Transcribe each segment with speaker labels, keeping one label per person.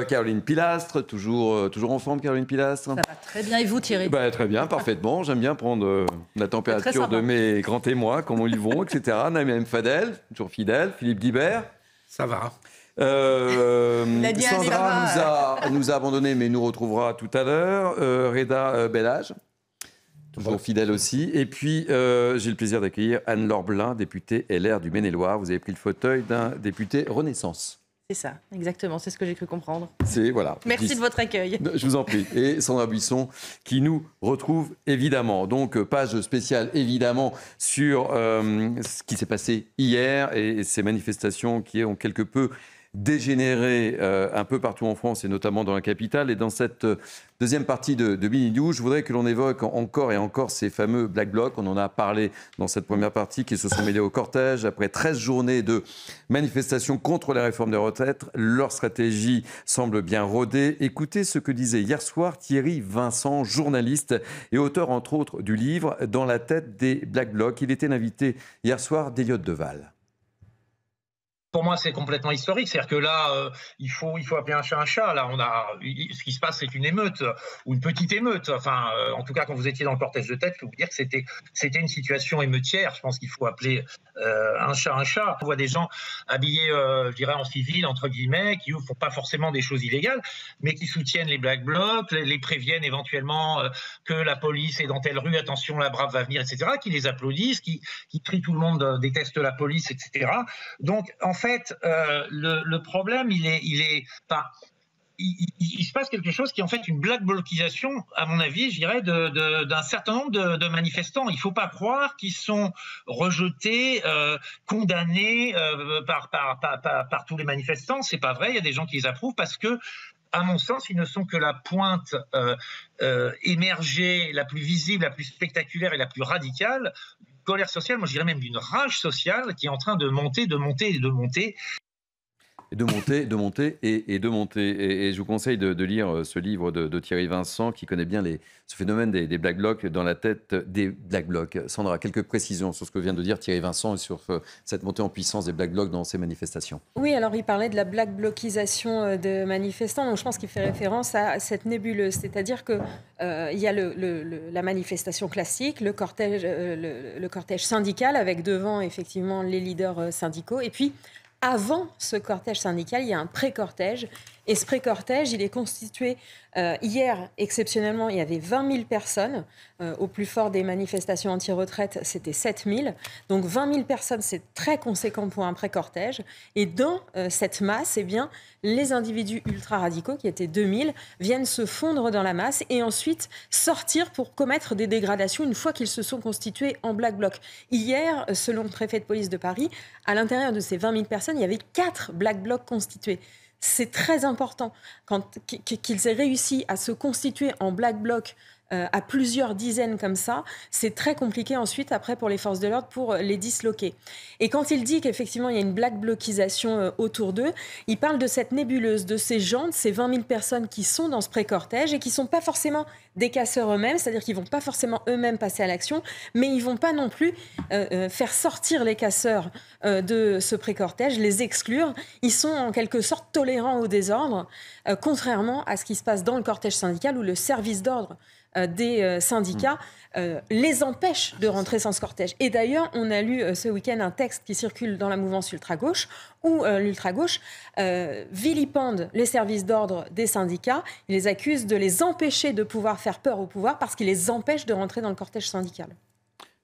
Speaker 1: Caroline Pilastre, toujours en forme, Caroline Pilastre?
Speaker 2: Ça va très bien, et vous Thierry?
Speaker 1: Très bien, parfaitement. J'aime bien prendre la température de mes grands témoins, comment ils vont, etc. Naïm Fadel, toujours fidèle. Philippe Guibert.
Speaker 3: Ça va.
Speaker 1: Sandra nous a abandonnés, mais nous retrouvera tout à l'heure. Reda Bellage, toujours fidèle aussi. Et puis, j'ai le plaisir d'accueillir Anne-Laure Blin, députée LR du Maine-et-Loire. Vous avez pris le fauteuil d'un député Renaissance.
Speaker 2: C'est ça, exactement, c'est ce que j'ai cru comprendre.
Speaker 1: Voilà.
Speaker 2: Merci de votre accueil.
Speaker 1: Je vous en prie. Et Sandra Buisson qui nous retrouve évidemment. Donc, page spéciale évidemment sur ce qui s'est passé hier et ces manifestations qui ont quelque peu dégénéré un peu partout en France et notamment dans la capitale. Et dans cette deuxième partie de Mini News, je voudrais que l'on évoque encore et encore ces fameux Black Blocs. On en a parlé dans cette première partie, qui se sont mêlés au cortège. Après 13 journées de manifestations contre la réforme des retraites, leur stratégie semble bien rodée. Écoutez ce que disait hier soir Thierry Vincent, journaliste et auteur entre autres du livre « Dans la tête des Black Blocs ». Il était l'invité hier soir d'Eliott Deval.
Speaker 4: Pour moi, c'est complètement historique. C'est-à-dire que là, il faut appeler un chat un chat. Là, ce qui se passe, c'est une émeute ou une petite émeute. Enfin, en tout cas, quand vous étiez dans le cortège de tête, je peux vous dire que c'était une situation émeutière. Je pense qu'il faut appeler un chat un chat. On voit des gens habillés, je dirais, en civil, entre guillemets, qui ne font pas forcément des choses illégales, mais qui soutiennent les Black Blocs, les préviennent éventuellement que la police est dans telle rue, attention, la brave va venir, etc., qui les applaudissent, qui crient tout le monde déteste la police, etc. Donc, en fait, le problème, il se passe quelque chose qui est en fait une black blocisation, à mon avis, je dirais, d'un certain nombre de manifestants. Il ne faut pas croire qu'ils sont rejetés, condamnés par tous les manifestants. C'est pas vrai. Il y a des gens qui les approuvent parce que, à mon sens, ils ne sont que la pointe émergée, la plus visible, la plus spectaculaire et la plus radicale d'une colère sociale, moi je dirais même d'une rage sociale qui est en train de monter, de monter et de monter.
Speaker 1: Et de monter. Et je vous conseille de lire ce livre de Thierry Vincent qui connaît bien ce phénomène des Black Blocs dans la tête des Black Blocs. Sandra, quelques précisions sur ce que vient de dire Thierry Vincent et sur cette montée en puissance des Black Blocs dans ces manifestations.
Speaker 5: Oui, alors il parlait de la Black Blocisation de manifestants. Donc je pense qu'il fait référence à cette nébuleuse. C'est-à-dire qu'il y a la manifestation classique, le cortège syndical avec devant effectivement les leaders syndicaux. Et puis, avant ce cortège syndical, il y a un pré-cortège. Et ce pré-cortège, il est constitué hier, exceptionnellement, il y avait 20 000 personnes. Au plus fort des manifestations anti-retraite, c'était 7 000. Donc 20 000 personnes, c'est très conséquent pour un pré-cortège. Et dans cette masse, eh bien, les individus ultra-radicaux, qui étaient 2 000, viennent se fondre dans la masse et ensuite sortir pour commettre des dégradations une fois qu'ils se sont constitués en Black Bloc. Hier, selon le préfet de police de Paris, à l'intérieur de ces 20 000 personnes, il y avait 4 Black Blocs constitués. C'est très important qu'ils aient réussi à se constituer en Black Bloc à plusieurs dizaines comme ça. C'est très compliqué ensuite, après, pour les forces de l'ordre, pour les disloquer. Et quand il dit qu'effectivement, il y a une Black Blocisation autour d'eux, il parle de cette nébuleuse, de ces gens, de ces 20 000 personnes qui sont dans ce pré-cortège et qui ne sont pas forcément des casseurs eux-mêmes, c'est-à-dire qu'ils ne vont pas forcément eux-mêmes passer à l'action, mais ils ne vont pas non plus faire sortir les casseurs de ce pré-cortège, les exclure. Ils sont en quelque sorte tolérants au désordre, contrairement à ce qui se passe dans le cortège syndical où le service d'ordre des syndicats les empêche de rentrer sans ce cortège. Et d'ailleurs, on a lu ce week-end un texte qui circule dans la mouvance ultra-gauche où l'ultra-gauche vilipende les services d'ordre des syndicats. Il les accuse de les empêcher de pouvoir faire peur au pouvoir parce qu'il les empêche de rentrer dans le cortège syndical.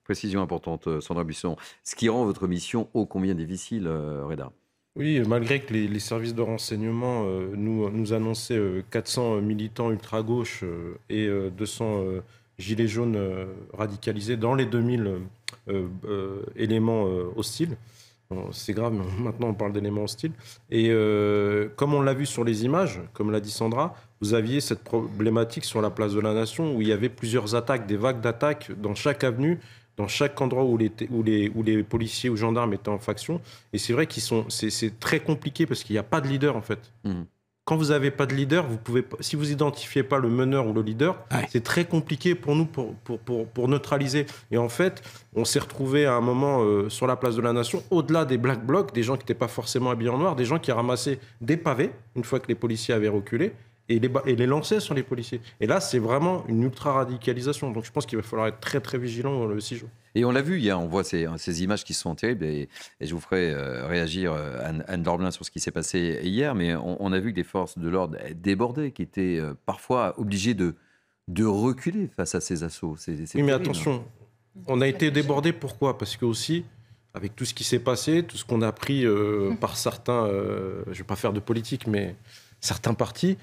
Speaker 1: Précision importante, Sandra Buisson. Ce qui rend votre mission ô combien difficile, Reda.
Speaker 3: Oui, malgré que les services de renseignement nous annonçaient 400 militants ultra-gauche et 200 gilets jaunes radicalisés dans les 2000 éléments hostiles. Bon, c'est grave, mais maintenant on parle d'éléments hostiles. Et comme on l'a vu sur les images, comme l'a dit Sandra, vous aviez cette problématique sur la place de la Nation où il y avait plusieurs attaques, des vagues d'attaques dans chaque avenue, dans chaque endroit où les policiers ou gendarmes étaient en faction. Et c'est vrai c'est très compliqué parce qu'il n'y a pas de leader, en fait. quand vous n'avez pas de leader, si vous identifiez pas le meneur ou le leader, c'est très compliqué pour nous pour neutraliser. Et en fait, on s'est retrouvé à un moment sur la place de la Nation, au-delà des Black Blocs, des gens qui n'étaient pas forcément habillés en noir, des gens qui ramassaient des pavés, une fois que les policiers avaient reculé, et les lançaient sur les policiers. Et là, c'est vraiment une ultra-radicalisation. Donc je pense qu'il va falloir être très très vigilant le 6 jours.
Speaker 1: Et on l'a vu hier, on voit ces images qui sont terribles, et je vous ferai réagir, Anne Dorblin, sur ce qui s'est passé hier, mais on a vu que des forces de l'ordre débordaient, qui étaient parfois obligées de reculer face à ces assauts. C'est
Speaker 3: oui,
Speaker 1: terrible,
Speaker 3: mais attention, on a été débordés, pourquoi ? Parce que aussi, avec tout ce qui s'est passé, tout ce qu'on a appris par certains, je ne vais pas faire de politique, mais certains partis,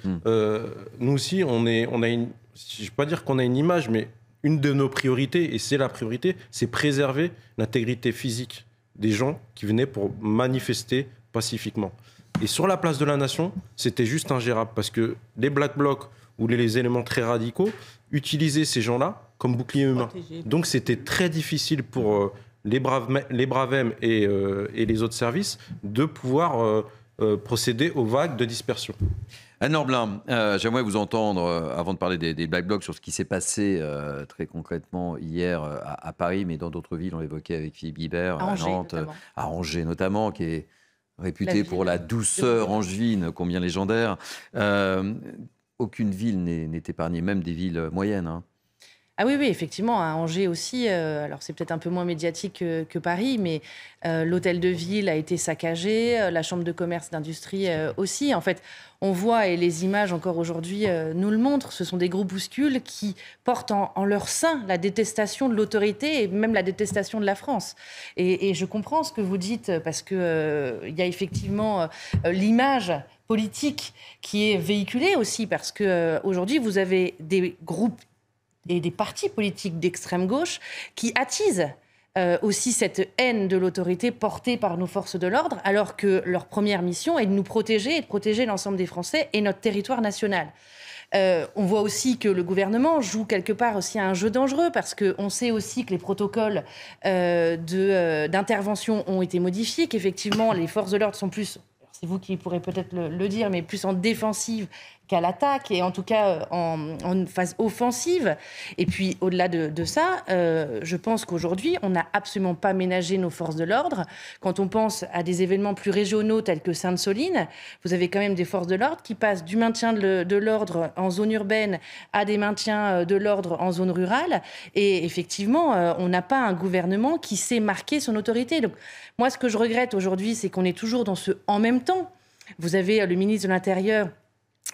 Speaker 3: nous aussi, on a une, je ne vais pas dire qu'on a une image, mais une de nos priorités, et c'est la priorité, c'est préserver l'intégrité physique des gens qui venaient pour manifester pacifiquement. Et sur la place de la Nation, c'était juste ingérable, parce que les Black Blocs ou les éléments très radicaux utilisaient ces gens-là comme bouclier humain. Donc c'était très difficile pour les Bravem et les autres services de pouvoir procéder aux vagues de dispersion.
Speaker 1: Anne Dorblin, j'aimerais vous entendre, avant de parler des Black Blocs, sur ce qui s'est passé très concrètement hier à Paris, mais dans d'autres villes, on l'évoquait avec Philippe Guibert, à Nantes, à Angers notamment, qui est réputé pour la douceur angevine, combien légendaire. Aucune ville n'est épargnée, même des villes moyennes. Hein.
Speaker 2: Ah oui, effectivement, à Angers aussi, alors c'est peut-être un peu moins médiatique que Paris, mais l'hôtel de ville a été saccagé, la chambre de commerce d'industrie aussi. En fait, on voit, et les images encore aujourd'hui nous le montrent, ce sont des groupuscules qui portent en leur sein la détestation de l'autorité et même la détestation de la France. Et je comprends ce que vous dites, parce qu'il y a effectivement l'image politique qui est véhiculée aussi, parce qu'aujourd'hui, vous avez des groupes et des partis politiques d'extrême gauche qui attisent aussi cette haine de l'autorité portée par nos forces de l'ordre, alors que leur première mission est de nous protéger et de protéger l'ensemble des Français et notre territoire national. On voit aussi que le gouvernement joue quelque part aussi à un jeu dangereux, parce qu'on sait aussi que les protocoles d'intervention ont été modifiés, qu'effectivement les forces de l'ordre sont plus, c'est vous qui pourrez peut-être le dire, mais plus en défensive qu'à l'attaque, et en tout cas en phase offensive. Et puis au-delà de ça, je pense qu'aujourd'hui, on n'a absolument pas ménagé nos forces de l'ordre. Quand on pense à des événements plus régionaux tels que Sainte-Soline, vous avez quand même des forces de l'ordre qui passent du maintien de l'ordre en zone urbaine à des maintiens de l'ordre en zone rurale. Et effectivement, on n'a pas un gouvernement qui sait marquer son autorité. Donc moi, ce que je regrette aujourd'hui, c'est qu'on est toujours dans ce « en même temps ». Vous avez le ministre de l'Intérieur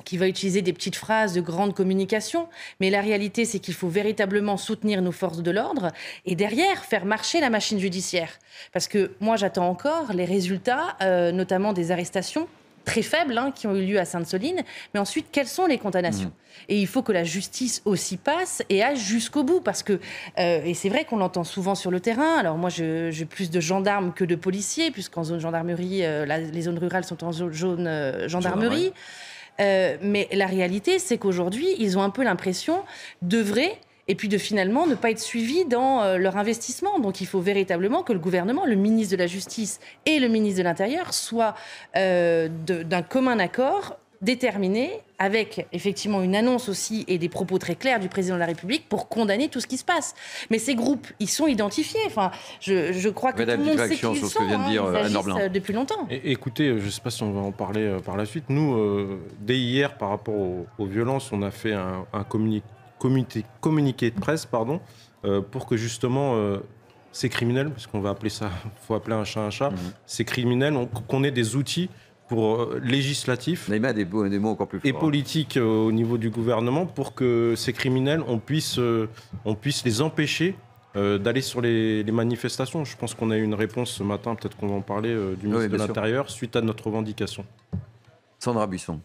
Speaker 2: qui va utiliser des petites phrases de grande communication, mais la réalité, c'est qu'il faut véritablement soutenir nos forces de l'ordre et derrière, faire marcher la machine judiciaire. Parce que moi, j'attends encore les résultats, notamment des arrestations très faibles qui ont eu lieu à Sainte-Soline, mais ensuite, quelles sont les condamnations ? Et il faut que la justice aussi passe et aille jusqu'au bout, parce que, et c'est vrai qu'on l'entend souvent sur le terrain, alors moi j'ai plus de gendarmes que de policiers, puisqu'en zone gendarmerie, les zones rurales sont en zone gendarmerie. Mais la réalité, c'est qu'aujourd'hui, ils ont un peu l'impression d'œuvrer et puis de finalement ne pas être suivis dans leur investissement. Donc il faut véritablement que le gouvernement, le ministre de la Justice et le ministre de l'Intérieur soient d'un commun accord, déterminés, avec effectivement une annonce aussi et des propos très clairs du président de la République pour condamner tout ce qui se passe. Mais ces groupes, ils sont identifiés. Enfin, je crois que tout le monde sait qui ils sont. Ils agissent depuis longtemps.
Speaker 3: Écoutez, je ne sais pas si on va en parler par la suite. Nous, dès hier, par rapport aux violences, on a fait un communiqué de presse, pour que justement ces criminels, parce qu'on va appeler ça, faut appeler un chat, ces criminels, qu'on ait des outils pour législatifs
Speaker 1: des mots encore plus forts,
Speaker 3: et politiques au niveau du gouvernement, pour que ces criminels, on puisse les empêcher d'aller sur les manifestations. Je pense qu'on a eu une réponse ce matin, peut-être qu'on va en parler, du ministre de l'Intérieur, suite à notre revendication.
Speaker 1: Sandra Buisson.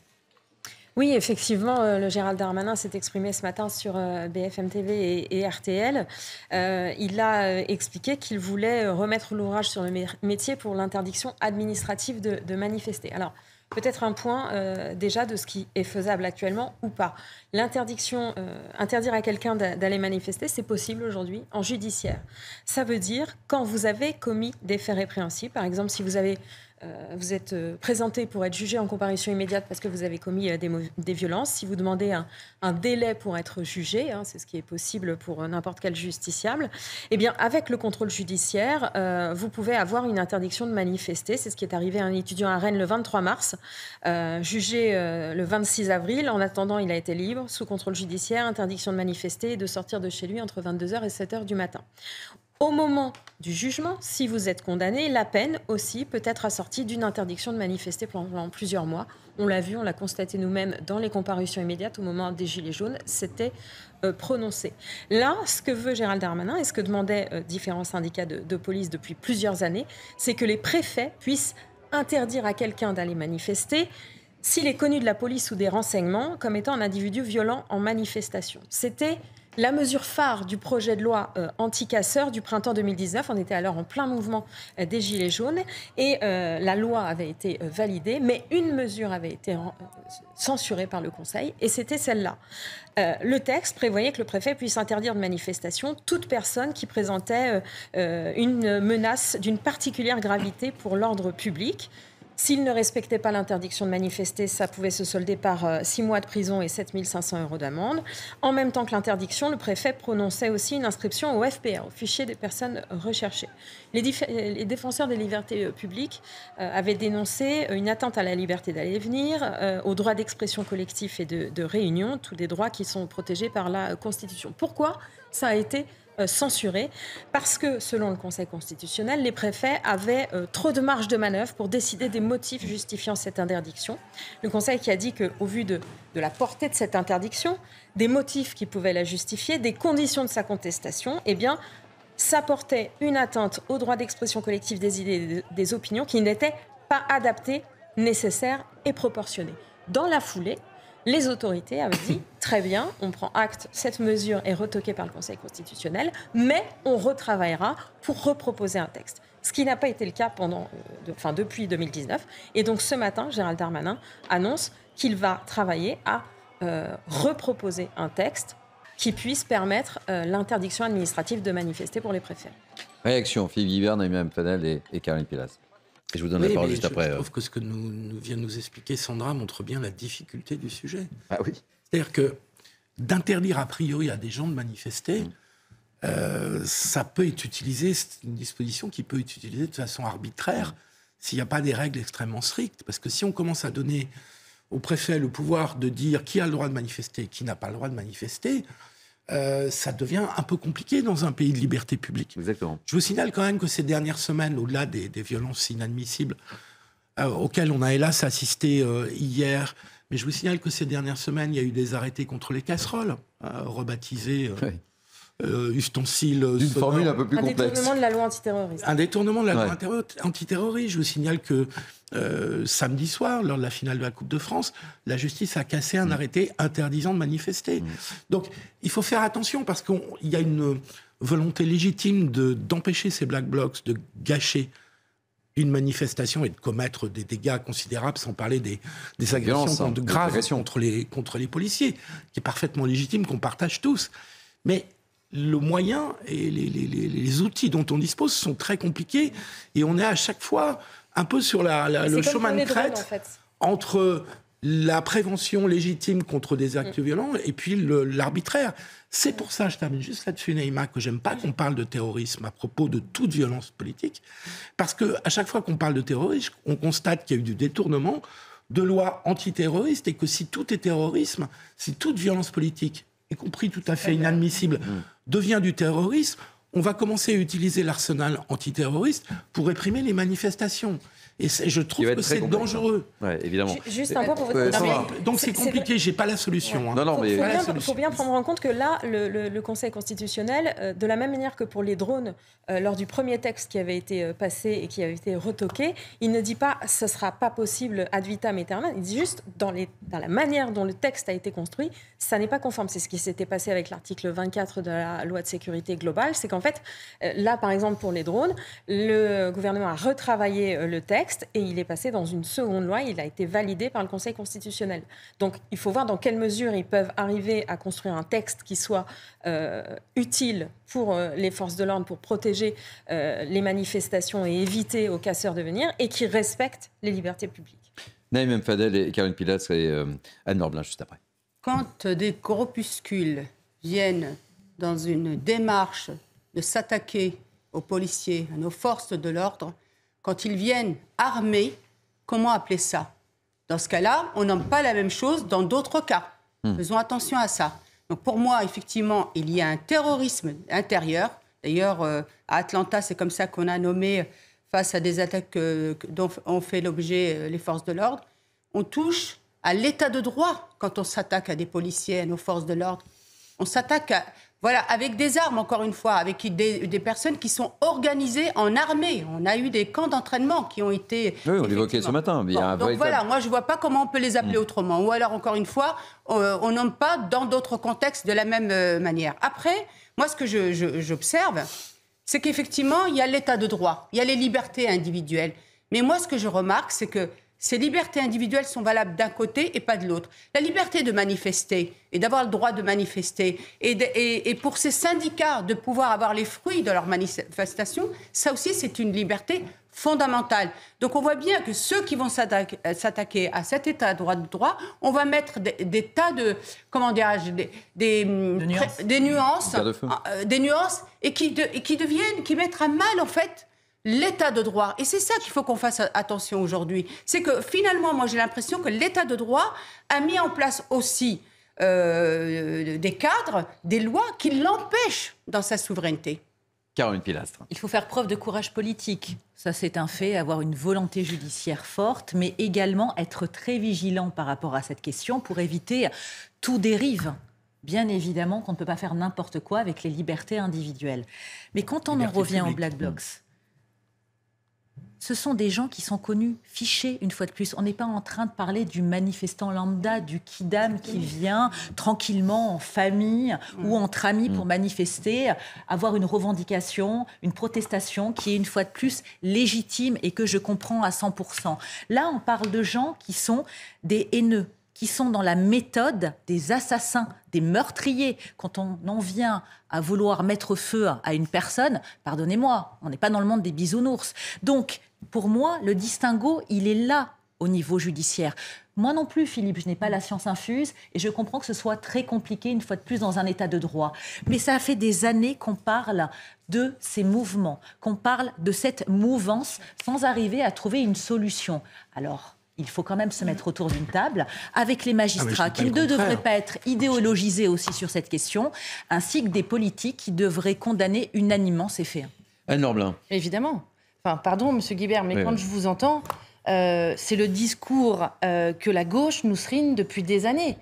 Speaker 5: Oui, effectivement, le Gérald Darmanin s'est exprimé ce matin sur BFM TV et RTL. Il a expliqué qu'il voulait remettre l'ouvrage sur le métier pour l'interdiction administrative de manifester. Alors, peut-être un point déjà de ce qui est faisable actuellement ou pas. Interdire à quelqu'un d'aller manifester, c'est possible aujourd'hui en judiciaire. Ça veut dire quand vous avez commis des faits répréhensibles, par exemple si vous avez vous êtes présenté pour être jugé en comparution immédiate parce que vous avez commis des violences. Si vous demandez un délai pour être jugé, c'est ce qui est possible pour n'importe quel justiciable, eh bien, avec le contrôle judiciaire, vous pouvez avoir une interdiction de manifester. C'est ce qui est arrivé à un étudiant à Rennes le 23 mars, jugé le 26 avril. En attendant, il a été libre, sous contrôle judiciaire, interdiction de manifester et de sortir de chez lui entre 22h et 7h du matin. Au moment du jugement, si vous êtes condamné, la peine aussi peut être assortie d'une interdiction de manifester pendant plusieurs mois. On l'a vu, on l'a constaté nous-mêmes dans les comparutions immédiates au moment des Gilets jaunes, c'était prononcé. Là, ce que veut Gérald Darmanin et ce que demandaient différents syndicats de police depuis plusieurs années, c'est que les préfets puissent interdire à quelqu'un d'aller manifester s'il est connu de la police ou des renseignements comme étant un individu violent en manifestation. C'était la mesure phare du projet de loi anti-casseurs du printemps 2019. On était alors en plein mouvement des Gilets jaunes et la loi avait été validée, mais une mesure avait été censurée par le Conseil et c'était celle-là. Le texte prévoyait que le préfet puisse interdire de manifestation toute personne qui présentait une menace d'une particulière gravité pour l'ordre public. S'il ne respectait pas l'interdiction de manifester, ça pouvait se solder par 6 mois de prison et 7 500 € d'amende. En même temps que l'interdiction, le préfet prononçait aussi une inscription au FPR, au fichier des personnes recherchées. Les défenseurs des libertés publiques avaient dénoncé une atteinte à la liberté d'aller et venir, au droit d'expression collective et de réunion, tous des droits qui sont protégés par la Constitution. Pourquoi ça a été censuré? Parce que, selon le Conseil constitutionnel, les préfets avaient trop de marge de manœuvre pour décider des motifs justifiant cette interdiction. Le Conseil qui a dit qu'au vu de la portée de cette interdiction, des motifs qui pouvaient la justifier, des conditions de sa contestation, eh bien, ça portait une atteinte au droit d'expression collective des idées et des opinions qui n'étaient pas adaptées, nécessaires et proportionnées. Dans la foulée, les autorités avaient dit « Très bien, on prend acte, cette mesure est retoquée par le Conseil constitutionnel, mais on retravaillera pour reproposer un texte. » Ce qui n'a pas été le cas depuis 2019. Et donc ce matin, Gérald Darmanin annonce qu'il va travailler à reproposer un texte qui puisse permettre l'interdiction administrative de manifester pour les préfets.
Speaker 1: Réaction, Philippe Guibert, Naïma Mfadel et Caroline Pilas. Et je vous donne la parole juste après.
Speaker 6: Je trouve que ce que vient de nous expliquer Sandra montre bien la difficulté du sujet.
Speaker 1: Ah oui.
Speaker 6: C'est-à-dire que d'interdire a priori à des gens de manifester, ça peut être utilisé, c'est une disposition qui peut être utilisée de façon arbitraire s'il n'y a pas des règles extrêmement strictes. Parce que si on commence à donner au préfet le pouvoir de dire qui a le droit de manifester et qui n'a pas le droit de manifester, ça devient un peu compliqué dans un pays de liberté publique.
Speaker 1: Exactement.
Speaker 6: Je vous signale quand même que ces dernières semaines, au-delà des violences inadmissibles auxquelles on a hélas assisté hier, mais je vous signale que ces dernières semaines, il y a eu des arrêtés contre les casseroles, rebaptisés ustensiles
Speaker 1: d'une formule un peu plus complexe.
Speaker 5: Un détournement de la loi antiterroriste.
Speaker 6: Un détournement de la loi antiterroriste. Je vous signale que samedi soir, lors de la finale de la Coupe de France, la justice a cassé un arrêté interdisant de manifester. Donc, il faut faire attention parce qu'il y a une volonté légitime d'empêcher ces Black Blocs de gâcher une manifestation et de commettre des dégâts considérables, sans parler des agressions graves contre les policiers, qui est parfaitement légitime, qu'on partage tous. Mais le moyen et les outils dont on dispose sont très compliqués et on est à chaque fois un peu sur le chemin de crête entre la prévention légitime contre des actes violents et puis l'arbitraire. C'est pour ça, je termine juste là-dessus, Naïma, que j'aime pas qu'on parle de terrorisme à propos de toute violence politique, parce qu'à chaque fois qu'on parle de terrorisme, on constate qu'il y a eu du détournement de lois antiterroristes et que si tout est terrorisme, si toute violence politique, y compris tout à fait inadmissible, devient du terrorisme, on va commencer à utiliser l'arsenal antiterroriste pour réprimer les manifestations. Et je trouve que c'est dangereux.
Speaker 1: Ouais, évidemment.
Speaker 5: Juste un point pour vous.
Speaker 6: Donc c'est compliqué, j'ai pas la solution.
Speaker 1: Ouais.
Speaker 5: Hein. Faut bien prendre en compte que là, le Conseil constitutionnel, de la même manière que pour les drones, lors du premier texte qui avait été passé et qui avait été retoqué, il ne dit pas « ce sera pas possible ad vitam aeternam », il dit juste dans la manière dont le texte a été construit, ça n'est pas conforme. C'est ce qui s'était passé avec l'article 24 de la loi de sécurité globale, c'est qu'en fait, là par exemple pour les drones, le gouvernement a retravaillé le texte, texte et il est passé dans une seconde loi. Il a été validé par le Conseil constitutionnel. Donc, il faut voir dans quelle mesure ils peuvent arriver à construire un texte qui soit utile pour les forces de l'ordre, pour protéger les manifestations et éviter aux casseurs de venir, et qui respecte les libertés publiques.
Speaker 1: Naïm M. Fadel et Caroline Pilastre et Anne Norblin juste après.
Speaker 7: Quand des corpuscules viennent dans une démarche de s'attaquer aux policiers, à nos forces de l'ordre, quand ils viennent armés, comment appeler ça? Dans ce cas-là, on nomme pas la même chose dans d'autres cas. Faisons attention à ça. Donc pour moi, effectivement, il y a un terrorisme intérieur. D'ailleurs, à Atlanta, c'est comme ça qu'on a nommé, face à des attaques dont ont fait l'objet les forces de l'ordre, on touche à l'état de droit quand on s'attaque à des policiers, à nos forces de l'ordre. On s'attaque avec des armes, encore une fois, avec des personnes qui sont organisées en armée. On a eu des camps d'entraînement qui ont été...
Speaker 1: Oui, on l'évoquait ce matin. Il y a un
Speaker 7: donc voilà, moi je ne vois pas comment on peut les appeler autrement. Ou alors, encore une fois, on nomme pas dans d'autres contextes de la même manière. Après, moi ce que j'observe, c'est qu'effectivement, il y a l'état de droit, il y a les libertés individuelles. Mais moi ce que je remarque, c'est que ces libertés individuelles sont valables d'un côté et pas de l'autre. La liberté de manifester et d'avoir le droit de manifester et pour ces syndicats de pouvoir avoir les fruits de leur manifestation, ça aussi c'est une liberté fondamentale. Donc on voit bien que ceux qui vont s'attaquer à cet état de droit, on va mettre des tas de, comment dirais-je, des nuances et qui mettent à mal en fait l'état de droit. Et c'est ça qu'il faut qu'on fasse attention aujourd'hui. C'est que finalement, moi j'ai l'impression que l'état de droit a mis en place aussi des cadres, des lois qui l'empêchent dans sa souveraineté.
Speaker 1: Caroline Pilastre.
Speaker 8: Il faut faire preuve de courage politique. Ça, c'est un fait, avoir une volonté judiciaire forte, mais également être très vigilant par rapport à cette question pour éviter tout dérive. Bien évidemment qu'on ne peut pas faire n'importe quoi avec les libertés individuelles. Mais quand on en revient aux Black Blocs, ce sont des gens qui sont connus, fichés une fois de plus. On n'est pas en train de parler du manifestant lambda, du kidam qui vient tranquillement en famille ou entre amis pour manifester, avoir une revendication, une protestation qui est une fois de plus légitime et que je comprends à 100%. Là, on parle de gens qui sont des haineux, qui sont dans la méthode des assassins, des meurtriers. Quand on en vient à vouloir mettre feu à une personne, pardonnez-moi, on n'est pas dans le monde des bisounours. Donc, pour moi, le distinguo, il est là au niveau judiciaire. Moi non plus, Philippe, je n'ai pas la science infuse et je comprends que ce soit très compliqué, une fois de plus, dans un état de droit. Mais ça fait des années qu'on parle de ces mouvements, qu'on parle de cette mouvance sans arriver à trouver une solution. Alors, il faut quand même se mettre autour d'une table avec les magistrats qui ne devraient pas être idéologisés aussi sur cette question, ainsi que des politiques qui devraient condamner unanimement ces faits.
Speaker 1: Anne Norblin.
Speaker 2: Évidemment. Enfin, pardon, Monsieur Guibert, mais quand je vous entends, c'est le discours que la gauche nous srine depuis des années.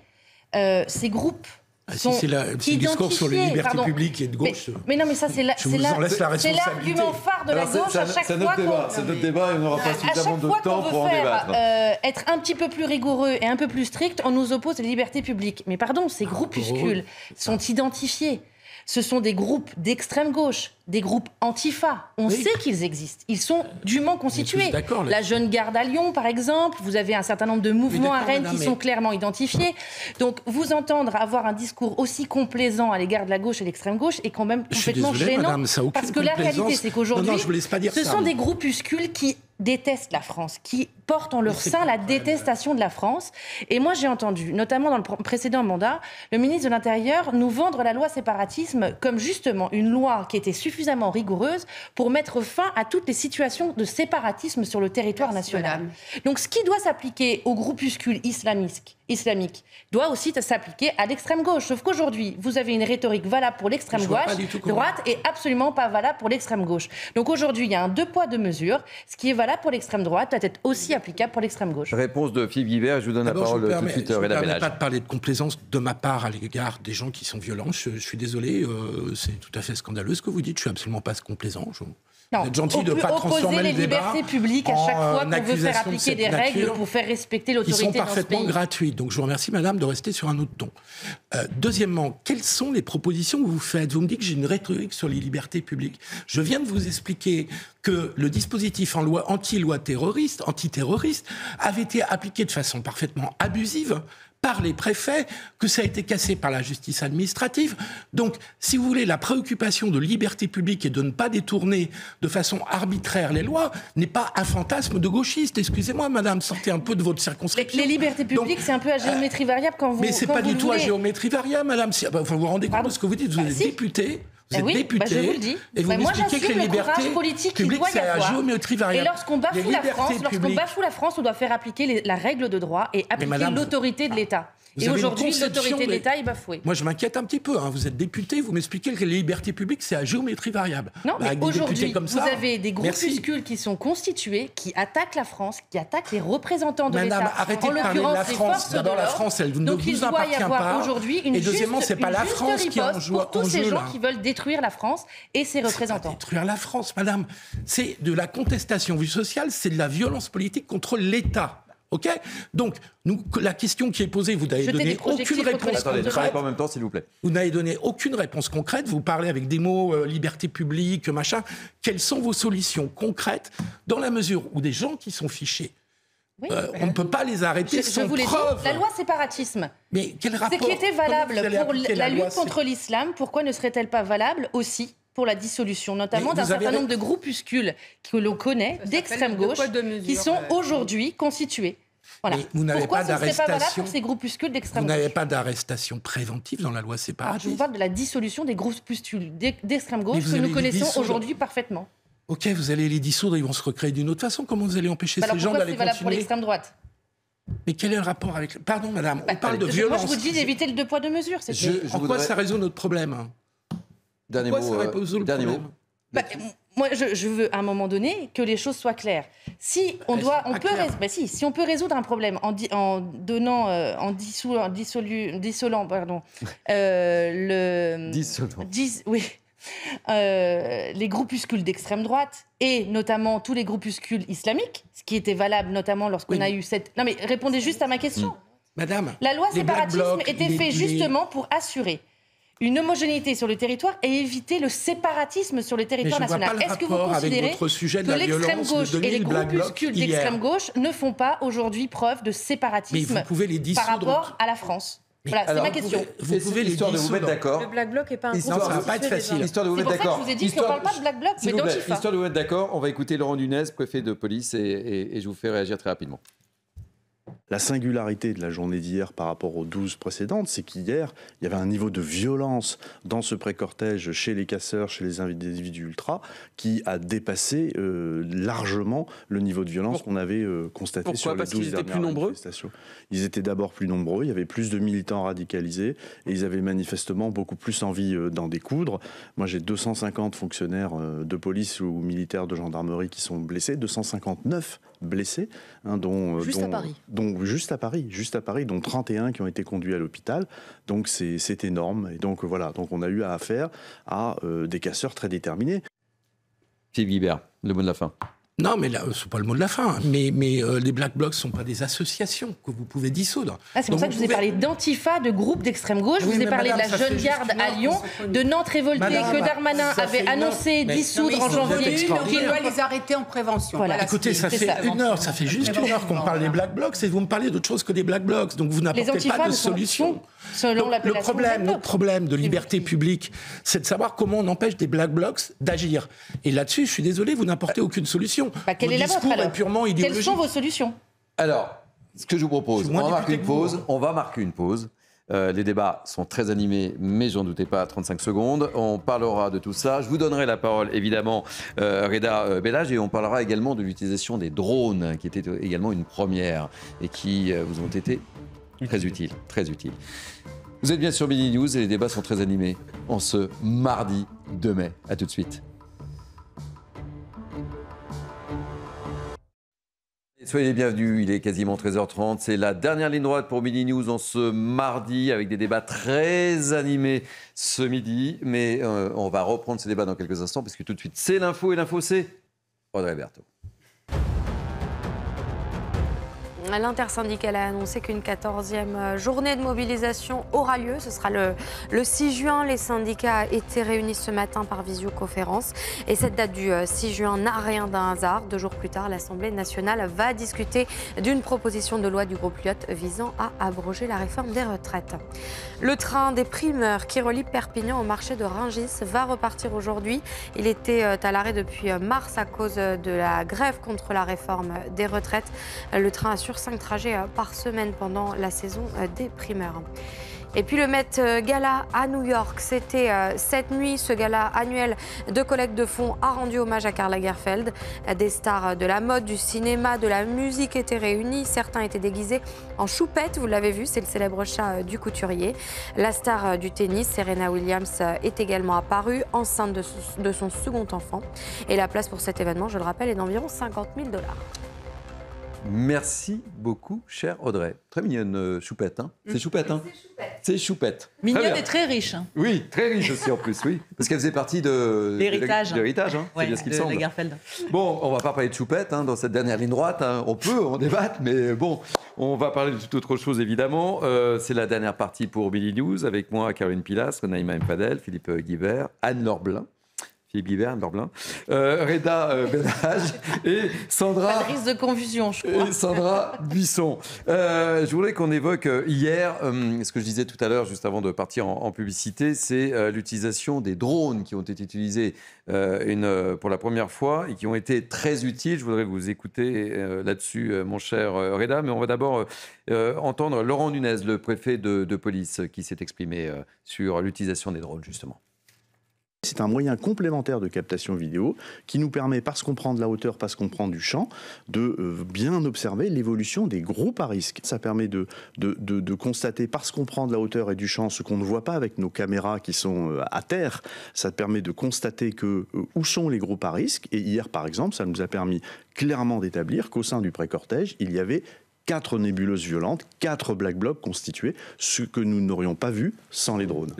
Speaker 2: Ces groupes sont
Speaker 6: c'est le discours sur les libertés publiques et de gauche.
Speaker 2: Mais non, mais ça, c'est l'argument phare de la gauche à chaque fois
Speaker 1: c'est notre débat et on n'aura pas suffisamment de temps pour en débattre.
Speaker 2: Être un petit peu plus rigoureux et un peu plus strict, on nous oppose les libertés publiques. Mais pardon, ces groupuscules sont identifiés. Ce sont des groupes d'extrême gauche, des groupes antifa. On sait qu'ils existent. Ils sont dûment constitués. La Jeune Garde à Lyon, par exemple. Vous avez un certain nombre de mouvements à Rennes qui sont clairement identifiés. Donc, vous entendre avoir un discours aussi complaisant à l'égard de la gauche et de l'extrême gauche est quand même complètement gênant.
Speaker 6: Madame,
Speaker 2: parce que la réalité, c'est qu'aujourd'hui, ce sont des groupuscules qui détestent la France, qui portent en leur sein la détestation de la France. Et moi, j'ai entendu, notamment dans le précédent mandat, le ministre de l'Intérieur nous vendre la loi séparatisme comme justement une loi qui était suffisamment rigoureuse pour mettre fin à toutes les situations de séparatisme sur le territoire national. Donc, ce qui doit s'appliquer aux groupuscules islamiques doit aussi s'appliquer à l'extrême gauche. Sauf qu'aujourd'hui, vous avez une rhétorique valable pour l'extrême droite et absolument pas valable pour l'extrême gauche. Donc aujourd'hui, il y a un deux poids, deux mesures. Ce qui est valable pour l'extrême droite doit être aussi applicable pour l'extrême gauche.
Speaker 1: Réponse de Philippe Guibert, je vous donne la parole tout de suite.
Speaker 6: Je ne me permets pas de parler de complaisance de ma part à l'égard des gens qui sont violents. Je suis désolé, c'est tout à fait scandaleux ce que vous dites. Je ne suis absolument pas complaisant.
Speaker 2: Non,
Speaker 6: êtes gentil de ne pas transformer le débat
Speaker 2: les libertés publiques à chaque fois qu'on veut faire appliquer des règles pour faire respecter l'autorité dans ce pays.
Speaker 6: Ils sont parfaitement gratuits. Donc je vous remercie, madame, de rester sur un autre ton. Deuxièmement, quelles sont les propositions que vous faites? Vous me dites que j'ai une rhétorique sur les libertés publiques. Je viens de vous expliquer que le dispositif en loi antiterroriste, avait été appliqué de façon parfaitement abusive par les préfets, que ça a été cassé par la justice administrative. Donc, si vous voulez, la préoccupation de liberté publique et de ne pas détourner de façon arbitraire les lois n'est pas un fantasme de gauchiste. Excusez-moi, madame, sortez un peu de votre circonscription.
Speaker 2: Les libertés publiques, c'est un peu à géométrie variable quand vous.
Speaker 6: Mais c'est pas du tout à géométrie variable, madame. Vous vous rendez compte de ce que vous dites? Vous êtes député. Vous êtes député,
Speaker 2: je vous le dis.
Speaker 6: Et vous m'expliquez que les libertés publiques, c'est à géométrie variable.
Speaker 2: Et lorsqu'on bafoue la France, on doit faire appliquer la règle de droit et appliquer l'autorité de l'État. Et aujourd'hui, l'autorité de l'État est bafouée.
Speaker 6: Moi, je m'inquiète un petit peu. Vous êtes député, vous m'expliquez que les libertés publiques, c'est à géométrie variable.
Speaker 2: Non, mais aujourd'hui, vous avez des groupuscules qui sont constitués, qui attaquent la France, qui attaquent les représentants de l'État.
Speaker 6: Madame, arrêtez de parler de la France. D'abord, la France, elle ne vous appartient pas. Et deuxièmement, c'est pas la France qui est en jeu.
Speaker 2: Pour tous ces gens qui veulent détruire la France et ses représentants.
Speaker 6: Détruire la France, madame. C'est de la contestation sociale, c'est de la violence politique contre l'État. OK ? Donc, la question qui est posée, vous n'avez donné aucune réponse concrète.
Speaker 1: Attendez, ne parlez pas en même temps, s'il vous plaît.
Speaker 6: Vous n'avez donné aucune réponse concrète. Vous parlez avec des mots liberté publique, machin. Quelles sont vos solutions concrètes dans la mesure où des gens qui sont fichés, on ne peut pas les arrêter sans preuve.
Speaker 2: La loi séparatisme.
Speaker 6: Mais quel rapport ?
Speaker 2: Ce qui était valable pour la lutte contre l'islam, pourquoi ne serait-elle pas valable aussi pour la dissolution, notamment d'un certain nombre de groupuscules que l'on connaît, d'extrême gauche, qui sont aujourd'hui constitués. Voilà. Pourquoi ce ne serait pas valable pour ces groupuscules d'extrême gauche ?
Speaker 6: Vous n'avez pas d'arrestation préventive dans la loi séparatiste.
Speaker 2: Je vous parle de la dissolution des groupuscules d'extrême gauche que nous connaissons aujourd'hui parfaitement.
Speaker 6: Ok, vous allez les dissoudre, ils vont se recréer d'une autre façon. Comment vous allez empêcher ces gens d'aller continuer ?
Speaker 2: C'est valable pour l'extrême droite.
Speaker 6: Mais quel est le rapport avec... Pardon, madame, on parle de violence.
Speaker 2: Moi, je vous dis d'éviter le deux poids, deux mesures.
Speaker 6: En quoi ça résout notre problème ?
Speaker 1: Dernier mot.
Speaker 2: Moi, je veux à un moment donné que les choses soient claires. Si on peut résoudre un problème en dissolant, les groupuscules d'extrême droite et notamment tous les groupuscules islamiques, ce qui était valable notamment lorsqu'on a eu cette... Non mais répondez juste à ma question.
Speaker 6: Madame,
Speaker 2: la loi séparatisme était faite justement pour assurer une homogénéité sur le territoire et éviter le séparatisme sur le territoire national. Est-ce que vous considérez que l'extrême gauche et les groupuscules d'extrême gauche ne font pas aujourd'hui preuve de séparatisme par rapport à la France ? Voilà, c'est ma question.
Speaker 1: Vous pouvez l'histoire de vous mettre d'accord.
Speaker 5: Le Black Bloc n'est pas un groupe.
Speaker 6: Non, ça va pas être facile.
Speaker 1: Histoire de vous mettre d'accord.
Speaker 2: C'est pour ça que je vous ai dit qu'on ne parle pas de Black Bloc, mais d'Antifa.
Speaker 1: Histoire de vous mettre d'accord, on va écouter Laurent Nunez, préfet de police, et je vous fais réagir très rapidement.
Speaker 9: La singularité de la journée d'hier par rapport aux 12 précédentes, c'est qu'hier, il y avait un niveau de violence dans ce pré-cortège chez les casseurs, chez les individus ultras, qui a dépassé largement le niveau de violence qu'on avait constaté sur les 12 dernières manifestations. Ils étaient d'abord plus nombreux, il y avait plus de militants radicalisés et ils avaient manifestement beaucoup plus envie d'en découdre. Moi, j'ai 250 fonctionnaires de police ou militaires de gendarmerie qui sont blessés, 259 blessés,
Speaker 8: juste à Paris,
Speaker 9: dont 31 qui ont été conduits à l'hôpital. Donc c'est énorme. Et donc voilà, donc on a eu affaire à des casseurs très déterminés.
Speaker 1: Philippe Guibert, le mot de la fin.
Speaker 6: Non, mais là, c'est pas le mot de la fin. Mais les Black Blocs ne sont pas des associations que vous pouvez dissoudre.
Speaker 2: C'est pour ça que je vous ai parlé d'Antifa, de groupes d'extrême gauche. Je vous ai parlé de la Jeune Garde à Lyon, de Nantes révoltée que Darmanin avait annoncé dissoudre en janvier.
Speaker 7: Il doit les arrêter en prévention.
Speaker 2: Voilà.
Speaker 6: Écoutez, ça fait juste une heure qu'on parle des Black Blocs et vous me parlez d'autre chose que des Black Blocs. Donc vous n'apportez pas de solution. Le problème de liberté publique, c'est de savoir comment on empêche des Black Blocs d'agir. Et là-dessus, je suis désolé, vous n'apportez aucune solution.
Speaker 2: Quelle est la vôtre alors ?
Speaker 6: Purement idéologique.
Speaker 2: Quelles sont vos solutions ?
Speaker 1: Alors, ce que je vous propose, on va marquer une pause. Les débats sont très animés, mais j'en doutais pas, 35 secondes. On parlera de tout ça. Je vous donnerai la parole, évidemment, Reda Bellage, et on parlera également de l'utilisation des drones, qui était également une première et qui vous ont été très utiles. Vous êtes bien sur Midi News et les débats sont très animés en ce mardi 2 mai. À tout de suite. Soyez les bienvenus, il est quasiment 13h30, c'est la dernière ligne droite pour Midi News en ce mardi avec des débats très animés ce midi, mais on va reprendre ces débats dans quelques instants parce que tout de suite c'est l'info et l'info c'est Audrey Berthaud.
Speaker 10: L'intersyndicale a annoncé qu'une 14e journée de mobilisation aura lieu. Ce sera le 6 juin. Les syndicats étaient réunis ce matin par visioconférence. Et cette date du 6 juin n'a rien d'un hasard. 2 jours plus tard, l'Assemblée nationale va discuter d'une proposition de loi du groupe Lyot visant à abroger la réforme des retraites. Le train des primeurs qui relie Perpignan au marché de Rungis va repartir aujourd'hui. Il était à l'arrêt depuis mars à cause de la grève contre la réforme des retraites. Le train assure 5 trajets par semaine pendant la saison des primeurs. Et puis le Met Gala à New York, c'était cette nuit. Ce gala annuel de collecte de fonds a rendu hommage à Karl Lagerfeld. Des stars de la mode, du cinéma, de la musique étaient réunies. Certains étaient déguisés en choupette, vous l'avez vu, c'est le célèbre chat du couturier. La star du tennis, Serena Williams, est également apparue, enceinte de son second enfant. Et la place pour cet événement, je le rappelle, est d'environ $50 000.
Speaker 1: Merci beaucoup, chère Audrey. Très mignonne choupette, hein. C'est choupette, hein. C'est choupette.
Speaker 8: Mignonne et très riche. Hein.
Speaker 1: Oui, très riche aussi en plus, oui. Parce qu'elle faisait partie de
Speaker 8: l'héritage.
Speaker 1: L'héritage, hein.
Speaker 8: Ouais,
Speaker 1: C'est bien ce qu'il semble.
Speaker 8: Lagerfeld.
Speaker 1: Bon, on va pas parler de choupette hein, dans cette dernière ligne droite. Hein. On peut en débattre, mais bon, on va parler de toute autre chose évidemment. C'est la dernière partie pour Billy News avec moi, Caroline Pilastre, Naïma Mfadel, Philippe Guibert, Anne-Laure Blin. Philippe Guibert, Anne-Laure Blin, Reda Benhaj et Sandra.
Speaker 2: Pas de risque de confusion, je crois.
Speaker 1: Et Sandra Buisson. Je voudrais qu'on évoque hier, ce que je disais tout à l'heure, juste avant de partir en publicité, c'est l'utilisation des drones qui ont été utilisés pour la première fois et qui ont été très utiles. Je voudrais vous écouter là-dessus, mon cher Reda, mais on va d'abord entendre Laurent Nunez, le préfet de police, qui s'est exprimé sur l'utilisation des drones, justement.
Speaker 9: C'est un moyen complémentaire de captation vidéo qui nous permet, parce qu'on prend de la hauteur, parce qu'on prend du champ, de bien observer l'évolution des groupes à risque. Ça permet de constater, parce qu'on prend de la hauteur et du champ, ce qu'on ne voit pas avec nos caméras qui sont à terre. Ça permet de constater où sont les groupes à risque. Et hier, par exemple, ça nous a permis clairement d'établir qu'au sein du pré-cortège, il y avait 4 nébuleuses violentes, 4 black blocs constitués, ce que nous n'aurions pas vu sans les drones.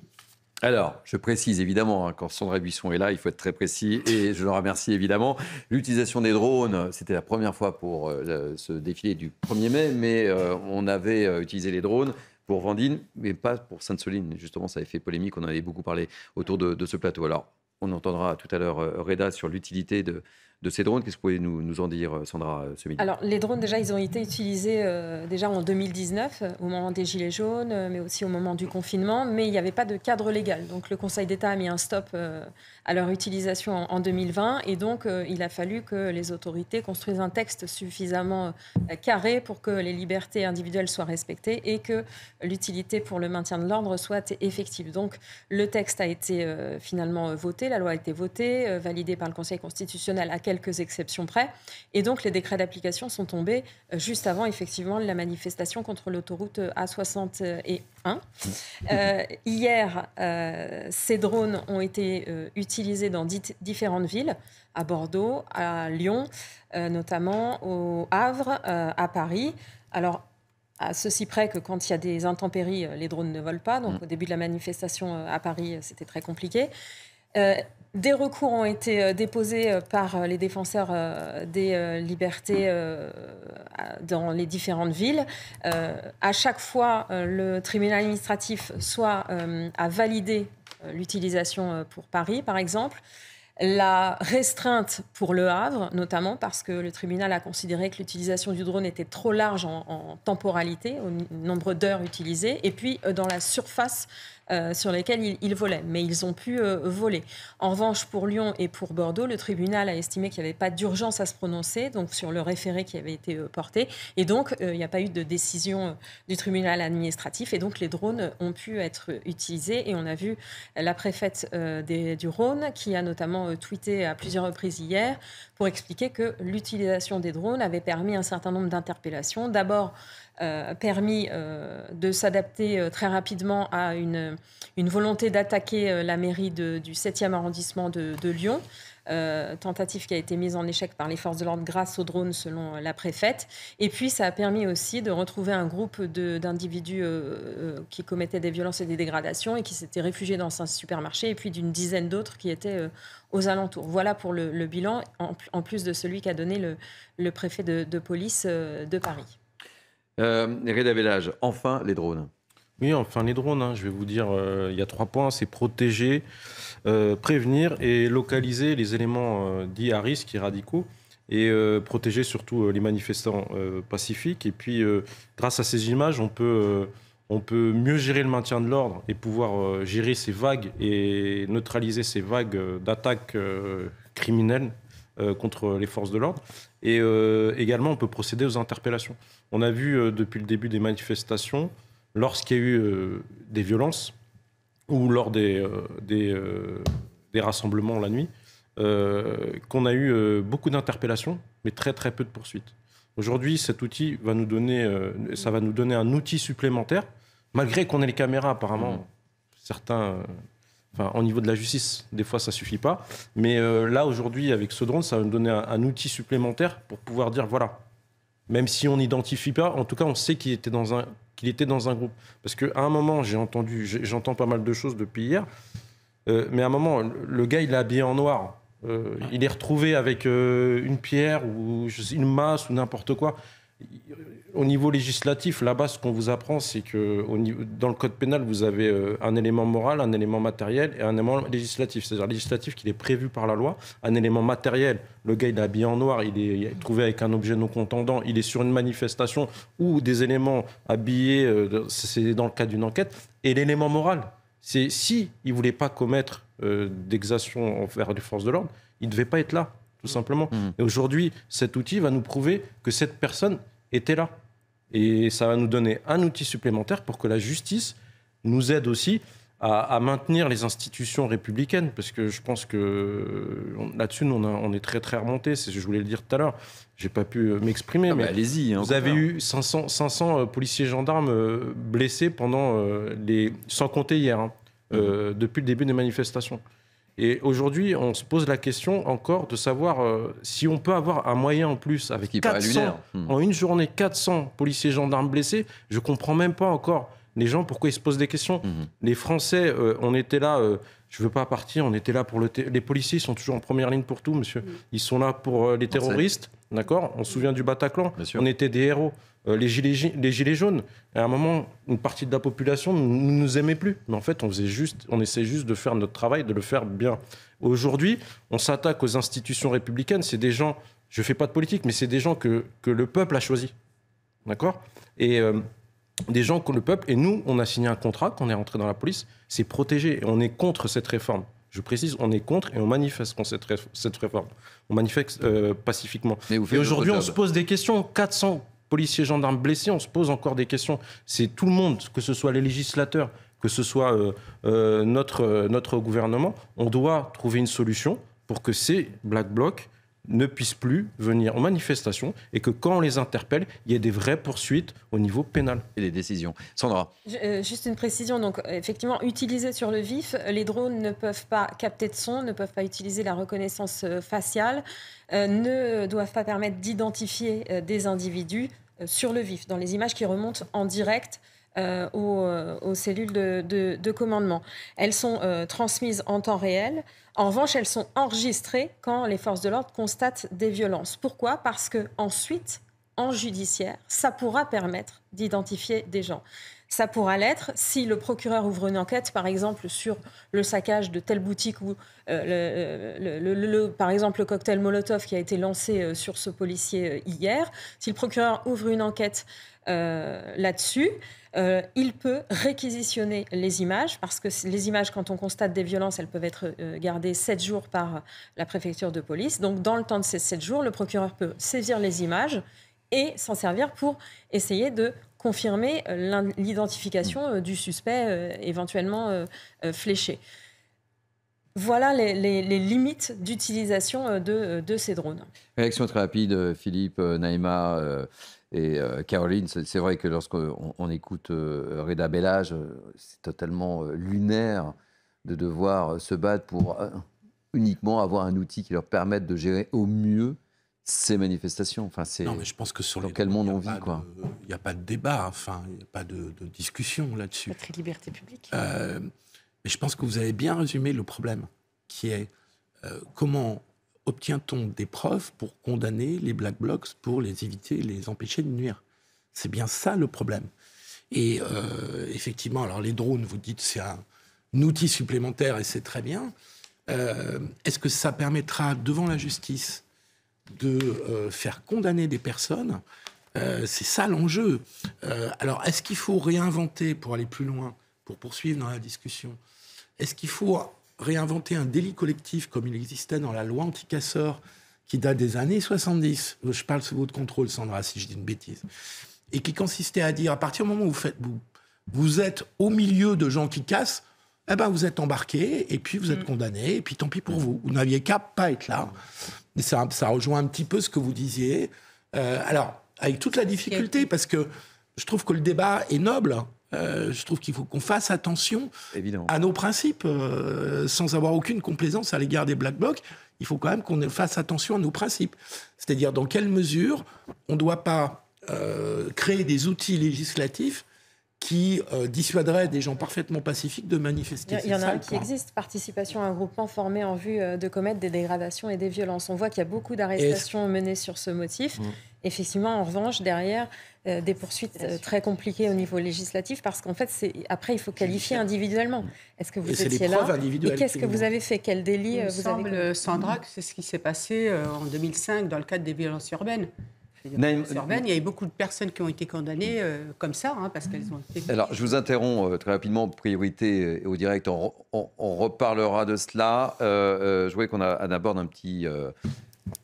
Speaker 1: Alors, je précise évidemment, hein, quand Sandra Buisson est là, il faut être très précis et je le remercie évidemment. L'utilisation des drones, c'était la première fois pour ce défilé du 1er mai, mais on avait utilisé les drones pour Vendine, mais pas pour Sainte-Soline. Justement, ça avait fait polémique, on en avait beaucoup parlé autour de ce plateau. Alors, on entendra tout à l'heure Reda sur l'utilité de ces drones. Qu'est-ce que vous pouvez nous en dire, Sandra, ce midi ?
Speaker 5: Alors, les drones, déjà, ils ont été utilisés déjà en 2019, au moment des Gilets jaunes, mais aussi au moment du confinement, mais il n'y avait pas de cadre légal. Donc, le Conseil d'État a mis un stop à leur utilisation en 2020, et donc, il a fallu que les autorités construisent un texte suffisamment carré pour que les libertés individuelles soient respectées et que l'utilité pour le maintien de l'ordre soit effective. Donc, le texte a été finalement voté, la loi a été votée, validée par le Conseil constitutionnel à quelques exceptions près. Et donc, les décrets d'application sont tombés juste avant, effectivement, la manifestation contre l'autoroute A61. Hier, ces drones ont été utilisés dans différentes villes, à Bordeaux, à Lyon, notamment au Havre, à Paris. Alors, à ceci près que quand il y a des intempéries, les drones ne volent pas. Donc, au début de la manifestation à Paris, c'était très compliqué. Des recours ont été déposés par les défenseurs des libertés dans les différentes villes. À chaque fois, le tribunal administratif soit a validé l'utilisation pour Paris, par exemple. La restreinte pour Le Havre, notamment parce que le tribunal a considéré que l'utilisation du drone était trop large en temporalité, au nombre d'heures utilisées, et puis dans la surface sur lesquelles ils volaient. Mais ils ont pu voler. En revanche, pour Lyon et pour Bordeaux, le tribunal a estimé qu'il n'y avait pas d'urgence à se prononcer, donc sur le référé qui avait été porté. Et donc, il n'y a pas eu de décision du tribunal administratif. Et donc, les drones ont pu être utilisés. Et on a vu la préfète du Rhône qui a notamment tweeté à plusieurs reprises hier pour expliquer que l'utilisation des drones avait permis un certain nombre d'interpellations. D'abord, permis de s'adapter très rapidement à une volonté d'attaquer la mairie du 7e arrondissement de Lyon, tentative qui a été mise en échec par les forces de l'ordre grâce aux drones selon la préfète. Et puis ça a permis aussi de retrouver un groupe d'individus qui commettaient des violences et des dégradations et qui s'étaient réfugiés dans un supermarché, et puis d'une dizaine d'autres qui étaient aux alentours. Voilà pour le bilan, en plus de celui qu'a donné le préfet de police de Paris.
Speaker 1: Reda Bellage, enfin les drones.
Speaker 3: Oui, enfin les drones, je vais vous dire, il y a 3 points, c'est protéger, prévenir et localiser les éléments dits à risque et radicaux, et protéger surtout les manifestants pacifiques. Et puis, grâce à ces images, on peut mieux gérer le maintien de l'ordre et pouvoir gérer ces vagues et neutraliser ces vagues d'attaques criminelles contre les forces de l'ordre. Et également, on peut procéder aux interpellations. On a vu depuis le début des manifestations, lorsqu'il y a eu des violences ou lors des rassemblements la nuit, qu'on a eu beaucoup d'interpellations, mais très très peu de poursuites. Aujourd'hui, cet outil va nous donner un outil supplémentaire, malgré qu'on ait les caméras apparemment. Certains, au niveau de la justice, des fois ça suffit pas. Mais là, aujourd'hui, avec ce drone, ça va nous donner un outil supplémentaire pour pouvoir dire, voilà, même si on n'identifie pas, en tout cas, on sait qu'il était dans un groupe. Parce qu'à un moment, j'entends pas mal de choses depuis hier, mais à un moment, le gars, il est habillé en noir. Il est retrouvé avec une pierre ou une masse ou n'importe quoi. Au niveau législatif, là-bas, ce qu'on vous apprend, c'est que dans le code pénal, vous avez un élément moral, un élément matériel et un élément législatif. C'est-à-dire législatif qu'il est prévu par la loi. Un élément matériel, le gars, il est habillé en noir, il est trouvé avec un objet non contendant, il est sur une manifestation ou des éléments habillés, c'est dans le cadre d'une enquête. Et l'élément moral, c'est si il ne voulait pas commettre d'exactions envers les forces de l'ordre, il ne devait pas être là, tout simplement. Et aujourd'hui, cet outil va nous prouver que cette personne était là. Et ça va nous donner un outil supplémentaire pour que la justice nous aide aussi à maintenir les institutions républicaines, parce que je pense que là-dessus, nous, on est très, très remontés. Je voulais le dire tout à l'heure. Je n'ai pas pu m'exprimer. Mais
Speaker 1: allez-y.
Speaker 3: Vous avez eu 500 policiers gendarmes blessés sans compter hier, depuis le début des manifestations. Et aujourd'hui, on se pose la question encore de savoir si on peut avoir un moyen en plus avec 400, en une journée, 400 policiers gendarmes blessés. Je ne comprends même pas encore les gens pourquoi ils se posent des questions. Les Français, on était là, je ne veux pas partir, on était là pour les policiers, ils sont toujours en première ligne pour tout, monsieur. Ils sont là pour les terroristes, d'accord ? On se souvient du Bataclan, on était des héros. Les gilets jaunes, à un moment, une partie de la population ne nous aimait plus. Mais en fait, on essaie juste de faire notre travail, de le faire bien. Aujourd'hui, on s'attaque aux institutions républicaines. C'est des gens, je ne fais pas de politique, mais c'est des gens que le peuple a choisis. D'accord ? Et des gens que le peuple... Et nous, on a signé un contrat, quand on est rentré dans la police, c'est protéger. Et on est contre cette réforme. Je précise, on est contre et on manifeste contre cette réforme. On manifeste pacifiquement. Et aujourd'hui, on se pose des questions. 400 policiers, gendarmes blessés, on se pose encore des questions. C'est tout le monde, que ce soit les législateurs, que ce soit notre gouvernement, on doit trouver une solution pour que ces Black Blocs ne puissent plus venir en manifestation et que quand on les interpelle, il y ait des vraies poursuites au niveau pénal.
Speaker 1: Et des décisions. Sandra.
Speaker 5: Juste une précision. Donc, effectivement, utilisés sur le vif, les drones ne peuvent pas capter de son, ne peuvent pas utiliser la reconnaissance faciale, ne doivent pas permettre d'identifier des individus sur le vif, dans les images qui remontent en direct aux cellules de commandement. Elles sont transmises en temps réel. En revanche, elles sont enregistrées quand les forces de l'ordre constatent des violences. Pourquoi ? Parce qu'ensuite, en judiciaire, ça pourra permettre d'identifier des gens. Ça pourra l'être si le procureur ouvre une enquête, par exemple, sur le saccage de telle boutique ou, par exemple, le cocktail Molotov qui a été lancé sur ce policier hier. Si le procureur ouvre une enquête là-dessus, il peut réquisitionner les images, parce que les images, quand on constate des violences, elles peuvent être gardées 7 jours par la préfecture de police. Donc, dans le temps de ces 7 jours, le procureur peut saisir les images et s'en servir pour essayer de confirmer l'identification du suspect éventuellement fléché. Voilà les limites d'utilisation de ces drones.
Speaker 1: Réaction très rapide, Philippe, Naïma et Caroline. C'est vrai que lorsqu'on écoute Reda Bellage, c'est totalement lunaire de devoir se battre pour uniquement avoir un outil qui leur permette de gérer au mieux ces manifestations. Enfin, non, mais je pense que sur quel monde on vit, quoi.
Speaker 6: Il n'y a pas de débat, enfin, il n'y a pas de discussion là-dessus.
Speaker 2: Notre liberté publique.
Speaker 6: Mais je pense que vous avez bien résumé le problème, qui est comment obtient-on des preuves pour condamner les Black Blocs, pour les éviter, les empêcher de nuire. C'est bien ça le problème. Et effectivement, alors les drones, vous dites, c'est un outil supplémentaire et c'est très bien. Est-ce que ça permettra devant la justice de faire condamner des personnes? C'est ça l'enjeu. Alors, est-ce qu'il faut réinventer, pour aller plus loin, pour poursuivre dans la discussion, est-ce qu'il faut réinventer un délit collectif comme il existait dans la loi anti-casseurs qui date des années 70? Je parle sous votre contrôle, Sandra, si je dis une bêtise. Et qui consistait à dire, à partir du moment où vous êtes au milieu de gens qui cassent, eh ben vous êtes embarqué et puis vous êtes condamné et puis tant pis pour vous. Vous n'aviez qu'à pas être là. Et ça rejoint un petit peu ce que vous disiez. Alors, avec toute la difficulté, parce que je trouve que le débat est noble. Je trouve qu'il faut qu'on fasse attention à nos principes, sans avoir aucune complaisance à l'égard des Black Blocs. Il faut quand même qu'on fasse attention à nos principes. C'est-à-dire dans quelle mesure on ne doit pas créer des outils législatifs qui dissuaderait des gens parfaitement pacifiques de manifester.
Speaker 5: Il y en a un qui existe, participation à un groupement formé en vue de commettre des dégradations et des violences. On voit qu'il y a beaucoup d'arrestations menées sur ce motif. Effectivement, en revanche, derrière, des poursuites très compliquées au niveau législatif, parce qu'en fait, après, il faut qualifier individuellement. Est-ce que vous étiez là? Et qu'est-ce que vous avez fait? Quel délit vous avez commis?
Speaker 7: Sandra, que c'est ce qui s'est passé en 2005 dans le cadre des violences urbaines. Il y a eu beaucoup de personnes qui ont été condamnées comme ça, parce qu'elles ont été...
Speaker 1: Alors, je vous interromps très rapidement, priorité au direct, on reparlera de cela. Je voulais qu'on aborde un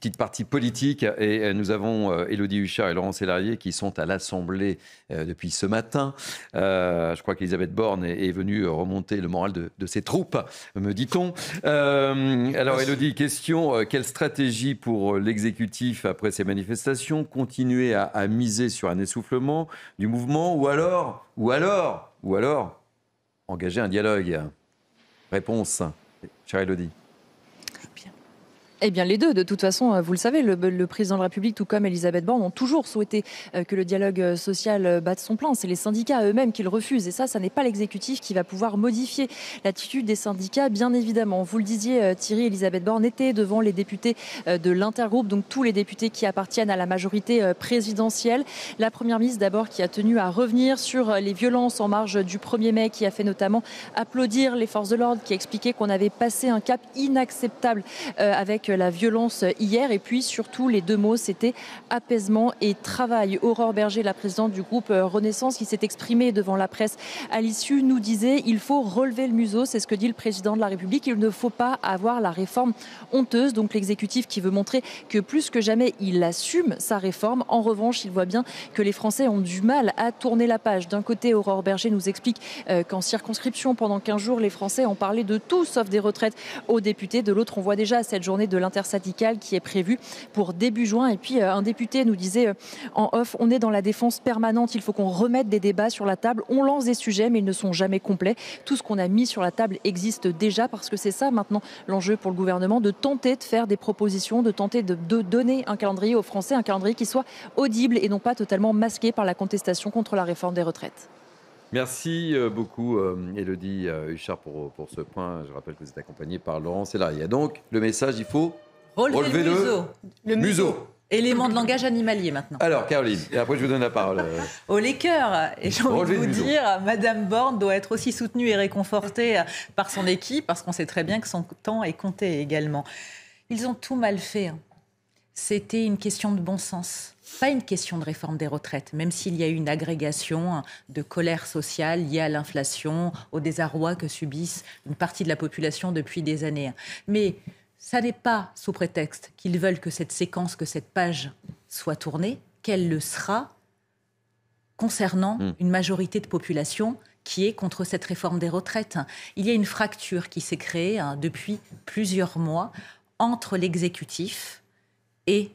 Speaker 1: petite partie politique, et nous avons Élodie Huchard et Laurent Sélarié qui sont à l'Assemblée depuis ce matin. Je crois qu'Elisabeth Borne est venue remonter le moral de ses troupes, me dit-on. Alors Élodie, question, quelle stratégie pour l'exécutif après ces manifestations? Continuer à miser sur un essoufflement du mouvement ou alors engager un dialogue? Réponse, chère Élodie.
Speaker 11: Eh bien, les deux. De toute façon, vous le savez, le président de la République, tout comme Elisabeth Borne, ont toujours souhaité que le dialogue social batte son plein. C'est les syndicats eux-mêmes qui le refusent. Et ça n'est pas l'exécutif qui va pouvoir modifier l'attitude des syndicats, bien évidemment. Vous le disiez, Thierry, Elisabeth Borne était devant les députés de l'intergroupe, donc tous les députés qui appartiennent à la majorité présidentielle. La première ministre, d'abord, qui a tenu à revenir sur les violences en marge du 1er mai, qui a fait notamment applaudir les forces de l'ordre, qui a expliqué qu'on avait passé un cap inacceptable avec la violence hier. Et puis surtout, les deux mots, c'était apaisement et travail. Aurore Berger, la présidente du groupe Renaissance, qui s'est exprimée devant la presse à l'issue, nous disait: il faut relever le museau. C'est ce que dit le président de la République. Il ne faut pas avoir la réforme honteuse. Donc l'exécutif qui veut montrer que plus que jamais, il assume sa réforme. En revanche, il voit bien que les Français ont du mal à tourner la page. D'un côté, Aurore Berger nous explique qu'en circonscription, pendant 15 jours, les Français ont parlé de tout sauf des retraites aux députés. De l'autre, on voit déjà cette journée de l'intersyndicale qui est prévue pour début juin. Et puis un député nous disait en off: on est dans la défense permanente, il faut qu'on remette des débats sur la table. On lance des sujets mais ils ne sont jamais complets. Tout ce qu'on a mis sur la table existe déjà, parce que c'est ça maintenant l'enjeu pour le gouvernement, de tenter de faire des propositions, de tenter de donner un calendrier aux Français, un calendrier qui soit audible et non pas totalement masqué par la contestation contre la réforme des retraites.
Speaker 1: Merci beaucoup Élodie Huchard pour ce point. Je rappelle que vous êtes accompagnée par Laurent Sélarié. Donc le message, il faut relever le museau.
Speaker 8: Élément de langage animalier maintenant.
Speaker 1: Alors Caroline, et après je vous donne la parole.
Speaker 8: Au Laker, et j'ai envie de vous dire, Madame Borne doit être aussi soutenue et réconfortée par son équipe, parce qu'on sait très bien que son temps est compté également. Ils ont tout mal fait. C'était une question de bon sens. Pas une question de réforme des retraites, même s'il y a eu une agrégation de colère sociale liée à l'inflation, au désarroi que subissent une partie de la population depuis des années. Mais ça n'est pas sous prétexte qu'ils veulent que cette séquence, que cette page soit tournée, qu'elle le sera concernant une majorité de population qui est contre cette réforme des retraites. Il y a une fracture qui s'est créée depuis plusieurs mois entre l'exécutif et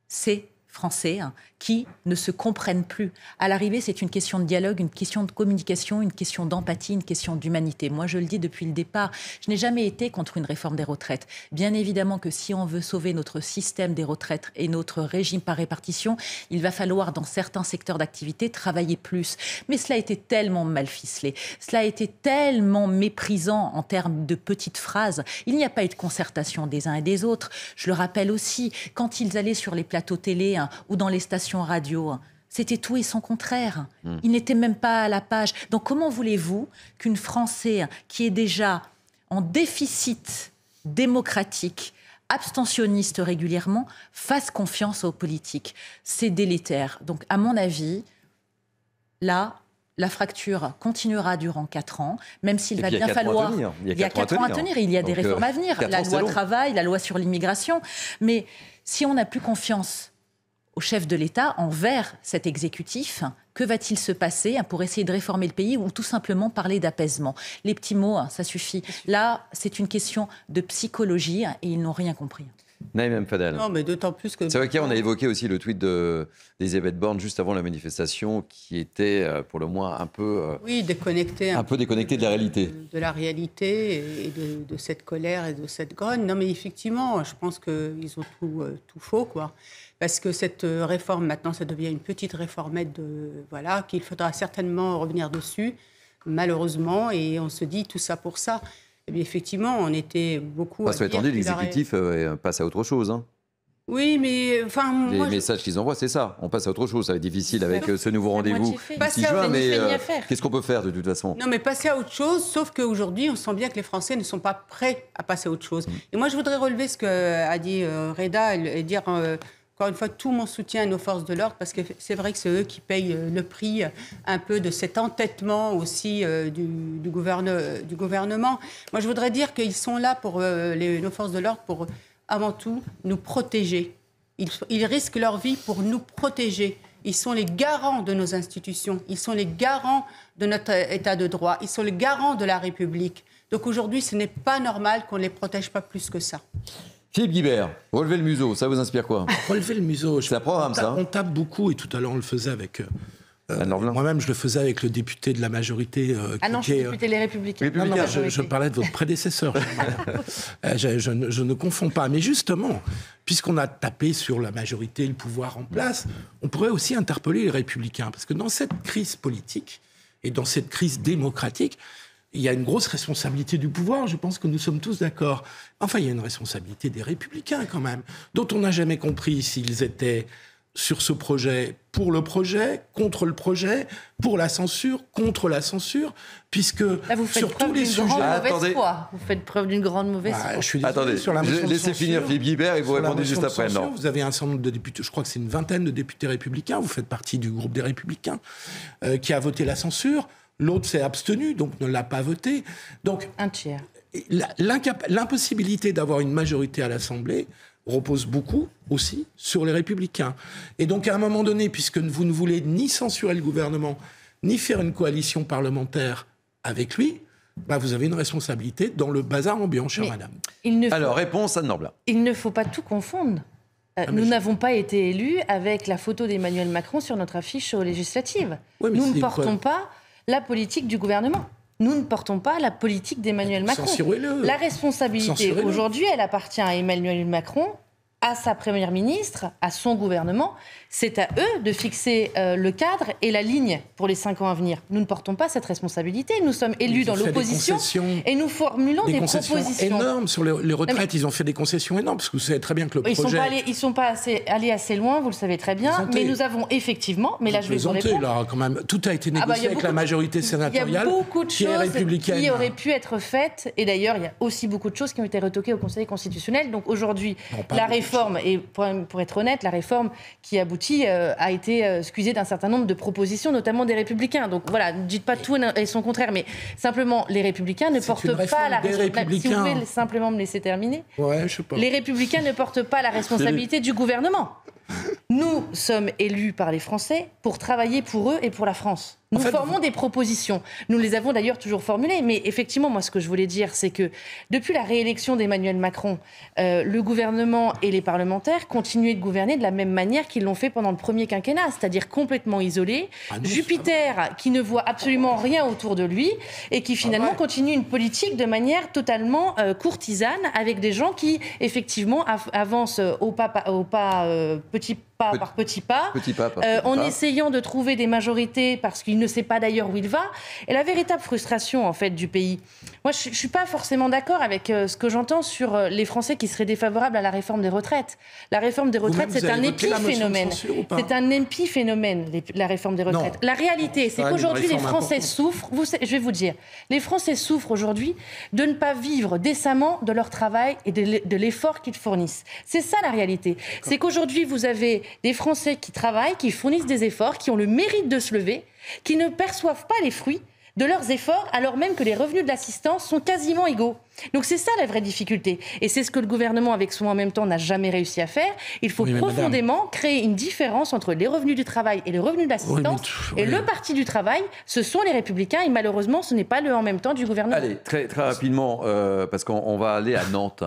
Speaker 8: ces Français qui ne se comprennent plus. À l'arrivée, c'est une question de dialogue, une question de communication, une question d'empathie, une question d'humanité. Moi, je le dis depuis le départ, je n'ai jamais été contre une réforme des retraites. Bien évidemment que si on veut sauver notre système des retraites et notre régime par répartition, il va falloir, dans certains secteurs d'activité, travailler plus. Mais cela a été tellement mal ficelé, cela a été tellement méprisant en termes de petites phrases. Il n'y a pas eu de concertation des uns et des autres. Je le rappelle aussi, quand ils allaient sur les plateaux télé ou dans les stations radio, c'était tout et son contraire. Il n'était même pas à la page. Donc comment voulez-vous qu'une Française qui est déjà en déficit démocratique, abstentionniste régulièrement, fasse confiance aux politiques? C'est délétère. Donc à mon avis, là, la fracture continuera durant 4 ans, même s'il va bien falloir...
Speaker 1: Il y a 4 ans à tenir.
Speaker 8: Il y a des réformes à venir. La loi travail, la loi sur l'immigration. Mais si on n'a plus confiance au chef de l'État envers cet exécutif, que va-t-il se passer pour essayer de réformer le pays ou tout simplement parler d'apaisement? Les petits mots, ça suffit. Là, c'est une question de psychologie et ils n'ont rien compris.
Speaker 1: Naïm M. Fadel.
Speaker 7: Non, mais d'autant plus que...
Speaker 1: C'est vrai qu'hier, on a évoqué aussi le tweet d'Elisabeth Borne juste avant la manifestation qui était, pour le moins, un peu...
Speaker 7: oui, déconnecté.
Speaker 1: Un peu déconnecté de la réalité.
Speaker 7: De la réalité et de cette colère et de cette grogne. Non, mais effectivement, je pense qu'ils ont tout faux, quoi. Parce que cette réforme, maintenant, ça devient une petite réformette voilà, qu'il faudra certainement revenir dessus, malheureusement. Et on se dit tout ça pour ça. Et bien, effectivement, on était beaucoup...
Speaker 1: Parce que l'exécutif passe à autre chose. Hein.
Speaker 7: Oui, mais...
Speaker 1: Les messages qu'ils envoient, c'est ça. On passe à autre chose. Ça va être difficile avec ce nouveau rendez-vous.
Speaker 7: Si juin,
Speaker 1: mais qu'est-ce qu'on peut faire de toute façon?
Speaker 7: Non, mais passer à autre chose, sauf qu'aujourd'hui, on sent bien que les Français ne sont pas prêts à passer à autre chose. Et moi, je voudrais relever ce qu'a dit Reda et dire... Encore une fois, tout mon soutien à nos forces de l'ordre, parce que c'est vrai que c'est eux qui payent le prix un peu de cet entêtement aussi du gouvernement. Moi, je voudrais dire qu'ils sont là pour nos forces de l'ordre pour, avant tout, nous protéger. Ils risquent leur vie pour nous protéger. Ils sont les garants de nos institutions. Ils sont les garants de notre état de droit. Ils sont les garants de la République. Donc aujourd'hui, ce n'est pas normal qu'on ne les protège pas plus que ça.
Speaker 1: Philippe Guibert, relevez le museau, ça vous inspire quoi?
Speaker 6: Relever le museau.
Speaker 1: C'est un programme, ça.
Speaker 6: On tape beaucoup, et tout à l'heure, on le faisait avec... moi-même, je le faisais avec le député de la majorité.
Speaker 2: je suis député Les Républicains.
Speaker 6: Non, je parlais de votre prédécesseur. je ne confonds pas. Mais justement, puisqu'on a tapé sur la majorité, le pouvoir en place, on pourrait aussi interpeller les Républicains. Parce que dans cette crise politique et dans cette crise démocratique, il y a une grosse responsabilité du pouvoir, je pense que nous sommes tous d'accord. Enfin, il y a une responsabilité des Républicains quand même, dont on n'a jamais compris s'ils étaient sur ce projet, pour le projet, contre le projet, pour la censure, contre la censure, puisque
Speaker 2: là, vous faites
Speaker 6: sur tous les sujets...
Speaker 2: Vous faites preuve d'une grande mauvaise foi.
Speaker 6: Je suis désolé, sur la motion de
Speaker 1: laissez finir Philippe Guibert et vous répondez juste après. Non.
Speaker 6: Vous avez un certain nombre de députés, je crois que c'est une vingtaine de députés républicains, vous faites partie du groupe des Républicains, qui a voté la censure. L'autre s'est abstenu, donc ne l'a pas voté. Donc,
Speaker 2: un tiers.
Speaker 6: L'impossibilité d'avoir une majorité à l'Assemblée repose beaucoup aussi sur les Républicains. Et donc, à un moment donné, puisque vous ne voulez ni censurer le gouvernement, ni faire une coalition parlementaire avec lui, vous avez une responsabilité dans le bazar ambiant, chère madame.
Speaker 1: Alors, réponse Anne Norblat.
Speaker 2: Il ne faut pas tout confondre. Nous n'avons pas été élus avec la photo d'Emmanuel Macron sur notre affiche aux législatives.
Speaker 6: Oui,
Speaker 2: nous ne portons pas la politique du gouvernement. Nous ne portons pas la politique d'Emmanuel Macron. La responsabilité aujourd'hui, elle appartient à Emmanuel Macron, à sa première ministre, à son gouvernement. C'est à eux de fixer le cadre et la ligne pour les 5 ans à venir. Nous ne portons pas cette responsabilité. Nous sommes élus dans l'opposition et nous formulons des propositions
Speaker 6: énormes sur les retraites. Ils ont fait des concessions énormes parce que vous savez très bien que le projet...
Speaker 2: Ils ne sont pas allés assez loin, vous le savez très bien. Mais nous avons effectivement... Mais là, je vais vous répondre.
Speaker 6: Là, quand même, tout a été négocié avec la majorité sénatoriale.
Speaker 2: Il y a beaucoup de choses
Speaker 6: qui
Speaker 2: auraient pu être faites. Et d'ailleurs, il y a aussi beaucoup de choses qui ont été retoquées au Conseil constitutionnel. Donc aujourd'hui, la réforme, et pour être honnête, la réforme qui aboutit a été excusée d'un certain nombre de propositions, notamment des Républicains. Donc voilà, ne dites pas tout et son contraire, mais simplement, les Républicains ne portent pas la responsabilité. Si vous pouvez simplement me laisser terminer.
Speaker 6: Ouais, je sais pas.
Speaker 2: Les Républicains ne portent pas la responsabilité du gouvernement. Nous sommes élus par les Français pour travailler pour eux et pour la France. Nous formons des propositions. Nous les avons d'ailleurs toujours formulées. Mais effectivement, moi, ce que je voulais dire, c'est que depuis la réélection d'Emmanuel Macron, le gouvernement et les parlementaires continuaient de gouverner de la même manière qu'ils l'ont fait pendant le premier quinquennat, c'est-à-dire complètement isolés. Jupiter qui ne voit absolument rien autour de lui et qui finalement continue une politique de manière totalement courtisane avec des gens qui, effectivement, avancent petit pas par petit pas, en essayant de trouver des majorités parce qu'il ne sait pas d'ailleurs où il va. Et la véritable frustration en fait du pays Moi, je ne suis pas forcément d'accord avec ce que j'entends sur les Français qui seraient défavorables à la réforme des retraites. La réforme des retraites, c'est un épiphénomène. C'est un épiphénomène, la réforme des retraites. La réalité, c'est qu'aujourd'hui, les Français souffrent. Je vais vous dire, les Français souffrent aujourd'hui de ne pas vivre décemment de leur travail et de l'effort qu'ils fournissent. C'est ça la réalité. C'est qu'aujourd'hui, vous avez des Français qui travaillent, qui fournissent des efforts, qui ont le mérite de se lever, qui ne perçoivent pas les fruits de leurs efforts, alors même que les revenus de l'assistance sont quasiment égaux. Donc c'est ça la vraie difficulté. Et c'est ce que le gouvernement, avec son en même temps, n'a jamais réussi à faire. Il faut profondément créer une différence entre les revenus du travail et les revenus de l'assistance. Et le parti du travail, ce sont les Républicains, et malheureusement, ce n'est pas le en même temps du gouvernement.
Speaker 1: Allez, très rapidement, parce qu'on va aller à Nantes.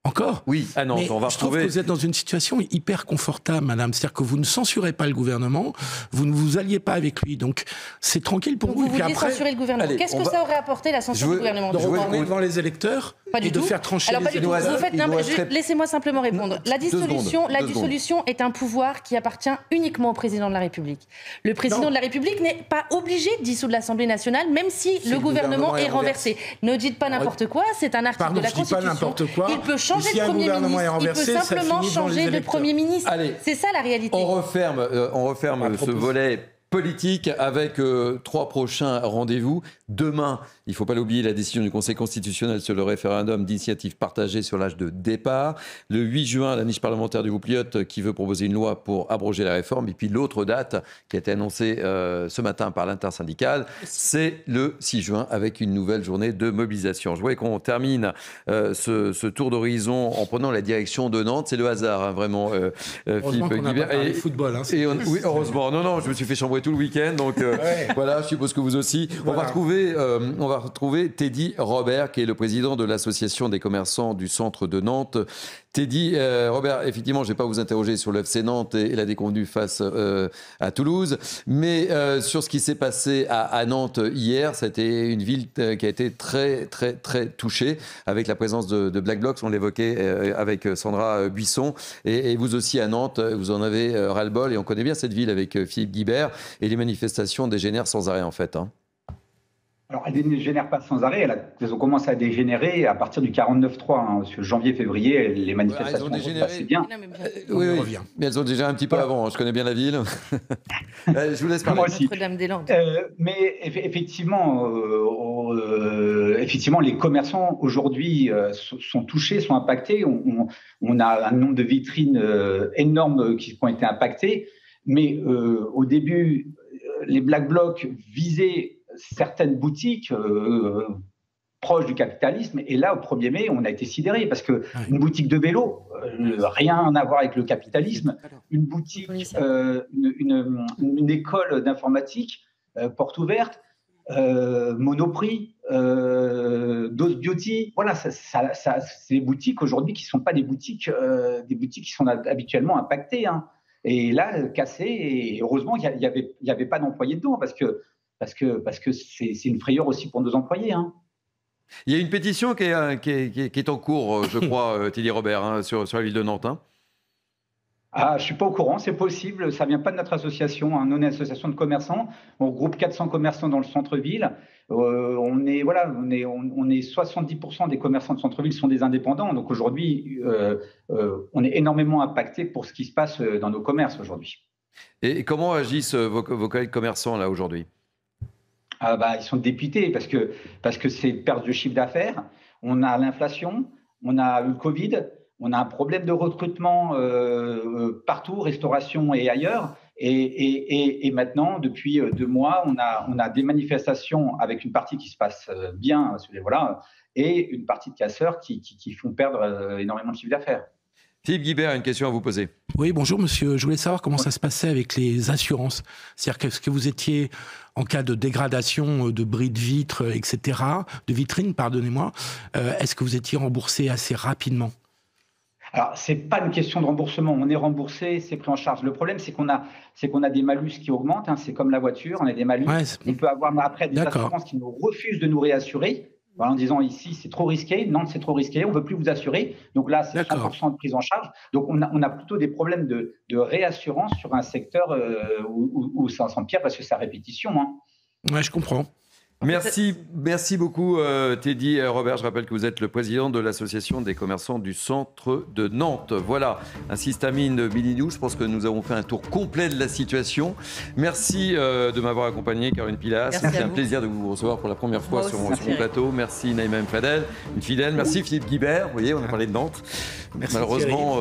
Speaker 6: Encore ?
Speaker 1: Oui, à Nantes.
Speaker 6: Mais
Speaker 1: on va
Speaker 6: je trouve que vous êtes dans une situation hyper confortable, madame. C'est-à-dire que vous ne censurez pas le gouvernement, vous ne vous alliez pas avec lui. Donc, c'est tranquille pour vous.
Speaker 2: Vous vouliez censurer le gouvernement.
Speaker 1: Allez,
Speaker 2: qu'est-ce que ça aurait apporté, la censure du gouvernement ?
Speaker 6: De retourner devant les électeurs et de faire trancher les électeurs.
Speaker 2: Laissez-moi simplement répondre. La dissolution est un pouvoir qui appartient uniquement au président de la République. Le président de la République n'est pas obligé de dissoudre l'Assemblée nationale, même si le gouvernement est renversé. Ne dites pas n'importe quoi, c'est un article de la Constitution. Il peut changer de Premier ministre, il peut simplement changer de Premier ministre. C'est ça la réalité.
Speaker 1: On referme ce volet politique avec 3 prochains rendez-vous. Demain, il ne faut pas l'oublier, la décision du Conseil constitutionnel sur le référendum d'initiative partagée sur l'âge de départ. Le 8 juin, la niche parlementaire du groupe Lyotte qui veut proposer une loi pour abroger la réforme. Et puis l'autre date qui a été annoncée ce matin par l'intersyndicale, c'est le 6 juin avec une nouvelle journée de mobilisation. Je voulais qu'on termine ce tour d'horizon en prenant la direction de Nantes. C'est le hasard, vraiment, Philippe Guibert.
Speaker 6: Et football.
Speaker 1: Oui, heureusement. Non, je me suis fait chambrer tout le week-end, donc voilà, je suppose que vous aussi. Voilà. On va retrouver Teddy Robert, qui est le président de l'association des commerçants du centre de Nantes. Teddy Robert, effectivement, je ne vais pas vous interroger sur le FC Nantes et la déconvenue face à Toulouse, mais sur ce qui s'est passé à Nantes hier, c'était une ville qui a été très, très, très touchée avec la présence de Black Blocs, on l'évoquait avec Sandra Buisson, et vous aussi à Nantes, vous en avez ras-le-bol, et on connaît bien cette ville avec Philippe Guibert, et les manifestations dégénèrent sans arrêt en fait.
Speaker 12: Alors, elles ne dégénèrent pas sans arrêt, elles ont commencé à dégénérer à partir du 49-3. Sur janvier-février, les manifestations passaient bien.
Speaker 1: Oui, mais elles ont déjà un petit peu avant, je connais bien la ville. Je vous laisse parler.
Speaker 2: Notre-Dame-des-Landes.
Speaker 12: Mais effectivement, les commerçants aujourd'hui sont touchés, sont impactés. On a un nombre de vitrines énormes qui ont été impactées. Mais au début, les Black Blocs visaient certaines boutiques proches du capitalisme. Et là, au 1er mai, on a été sidérés parce qu'une boutique de vélo, rien à voir avec le capitalisme, une boutique, une école d'informatique, porte ouverte, Monoprix, Dose Beauty, voilà, c'est des boutiques aujourd'hui qui ne sont pas des boutiques qui sont habituellement impactées. Hein. Et là, cassées, et heureusement qu'il n'y avait pas d'employés dedans parce que c'est une frayeur aussi pour nos employés. Hein.
Speaker 1: Il y a une pétition qui est en cours, je crois, Teddy Robert, hein, sur la ville de Nantes. Hein.
Speaker 12: Je ne suis pas au courant, c'est possible. Ça ne vient pas de notre association. Hein. Nous, on est une association de commerçants. On regroupe 400 commerçants dans le centre-ville. On est 70% des commerçants de centre-ville sont des indépendants. Donc aujourd'hui, on est énormément impacté pour ce qui se passe dans nos commerces aujourd'hui.
Speaker 1: Et comment agissent vos collègues commerçants là aujourd'hui ?
Speaker 12: Ils sont dépités parce que c'est perte de chiffre d'affaires. On a l'inflation, on a eu le Covid, on a un problème de recrutement partout, restauration et ailleurs. Et maintenant, depuis 2 mois, on a des manifestations avec une partie qui se passe bien, et une partie de casseurs qui font perdre énormément de chiffre d'affaires.
Speaker 1: Philippe Guibert, une question à vous poser.
Speaker 6: Oui, bonjour monsieur. Je voulais savoir comment ça se passait avec les assurances. C'est-à-dire qu'est-ce que vous étiez, en cas de dégradation de bris de vitres, etc., de vitrines, pardonnez-moi, est-ce que vous étiez remboursé assez rapidement ?
Speaker 12: Alors, ce n'est pas une question de remboursement. On est remboursé, c'est pris en charge. Le problème, c'est qu'on a des malus qui augmentent. Hein, c'est comme la voiture, on a des malus. Ouais, on peut avoir après des assurances qui nous refusent de nous réassurer. En disant ici c'est trop risqué, Nantes c'est trop risqué, on ne veut plus vous assurer. Donc là c'est 100% de prise en charge. Donc on a plutôt des problèmes de réassurance sur un secteur où ça s'empire parce que c'est à répétition. Hein.
Speaker 6: Ouais, je comprends.
Speaker 1: Merci beaucoup Teddy et Robert. Je rappelle que vous êtes le président de l'association des commerçants du centre de Nantes. Voilà, ainsi se termine Midi News. Je pense que nous avons fait un tour complet de la situation. Merci de m'avoir accompagné, Caroline Pilas. C'était un plaisir de vous recevoir pour la première fois sur mon plateau. Merci Naïma M. Fadel, une fidèle. Merci Philippe Guibert. Vous voyez, on a parlé de Nantes.
Speaker 6: Merci,
Speaker 1: malheureusement,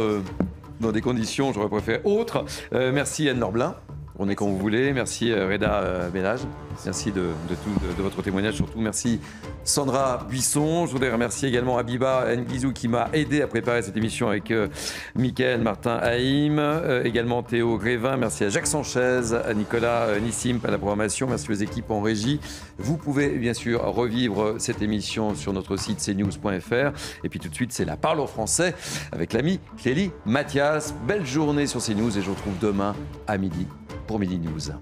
Speaker 1: dans des conditions, j'aurais préféré autres. Merci Anne Norblin. On est quand vous voulez. Merci Reda Bellage. Merci de votre témoignage. Surtout, merci Sandra Buisson. Je voudrais remercier également Abiba Nguizou qui m'a aidé à préparer cette émission avec Mickaël Martin Haïm, également Théo Grévin. Merci à Jacques Sanchez, à Nicolas Nissim à la programmation. Merci aux équipes en régie. Vous pouvez bien sûr revivre cette émission sur notre site cnews.fr. Et puis tout de suite, c'est la Parle en français avec l'ami Clélie Mathias. Belle journée sur CNews et je vous retrouve demain à midi pour Midi News.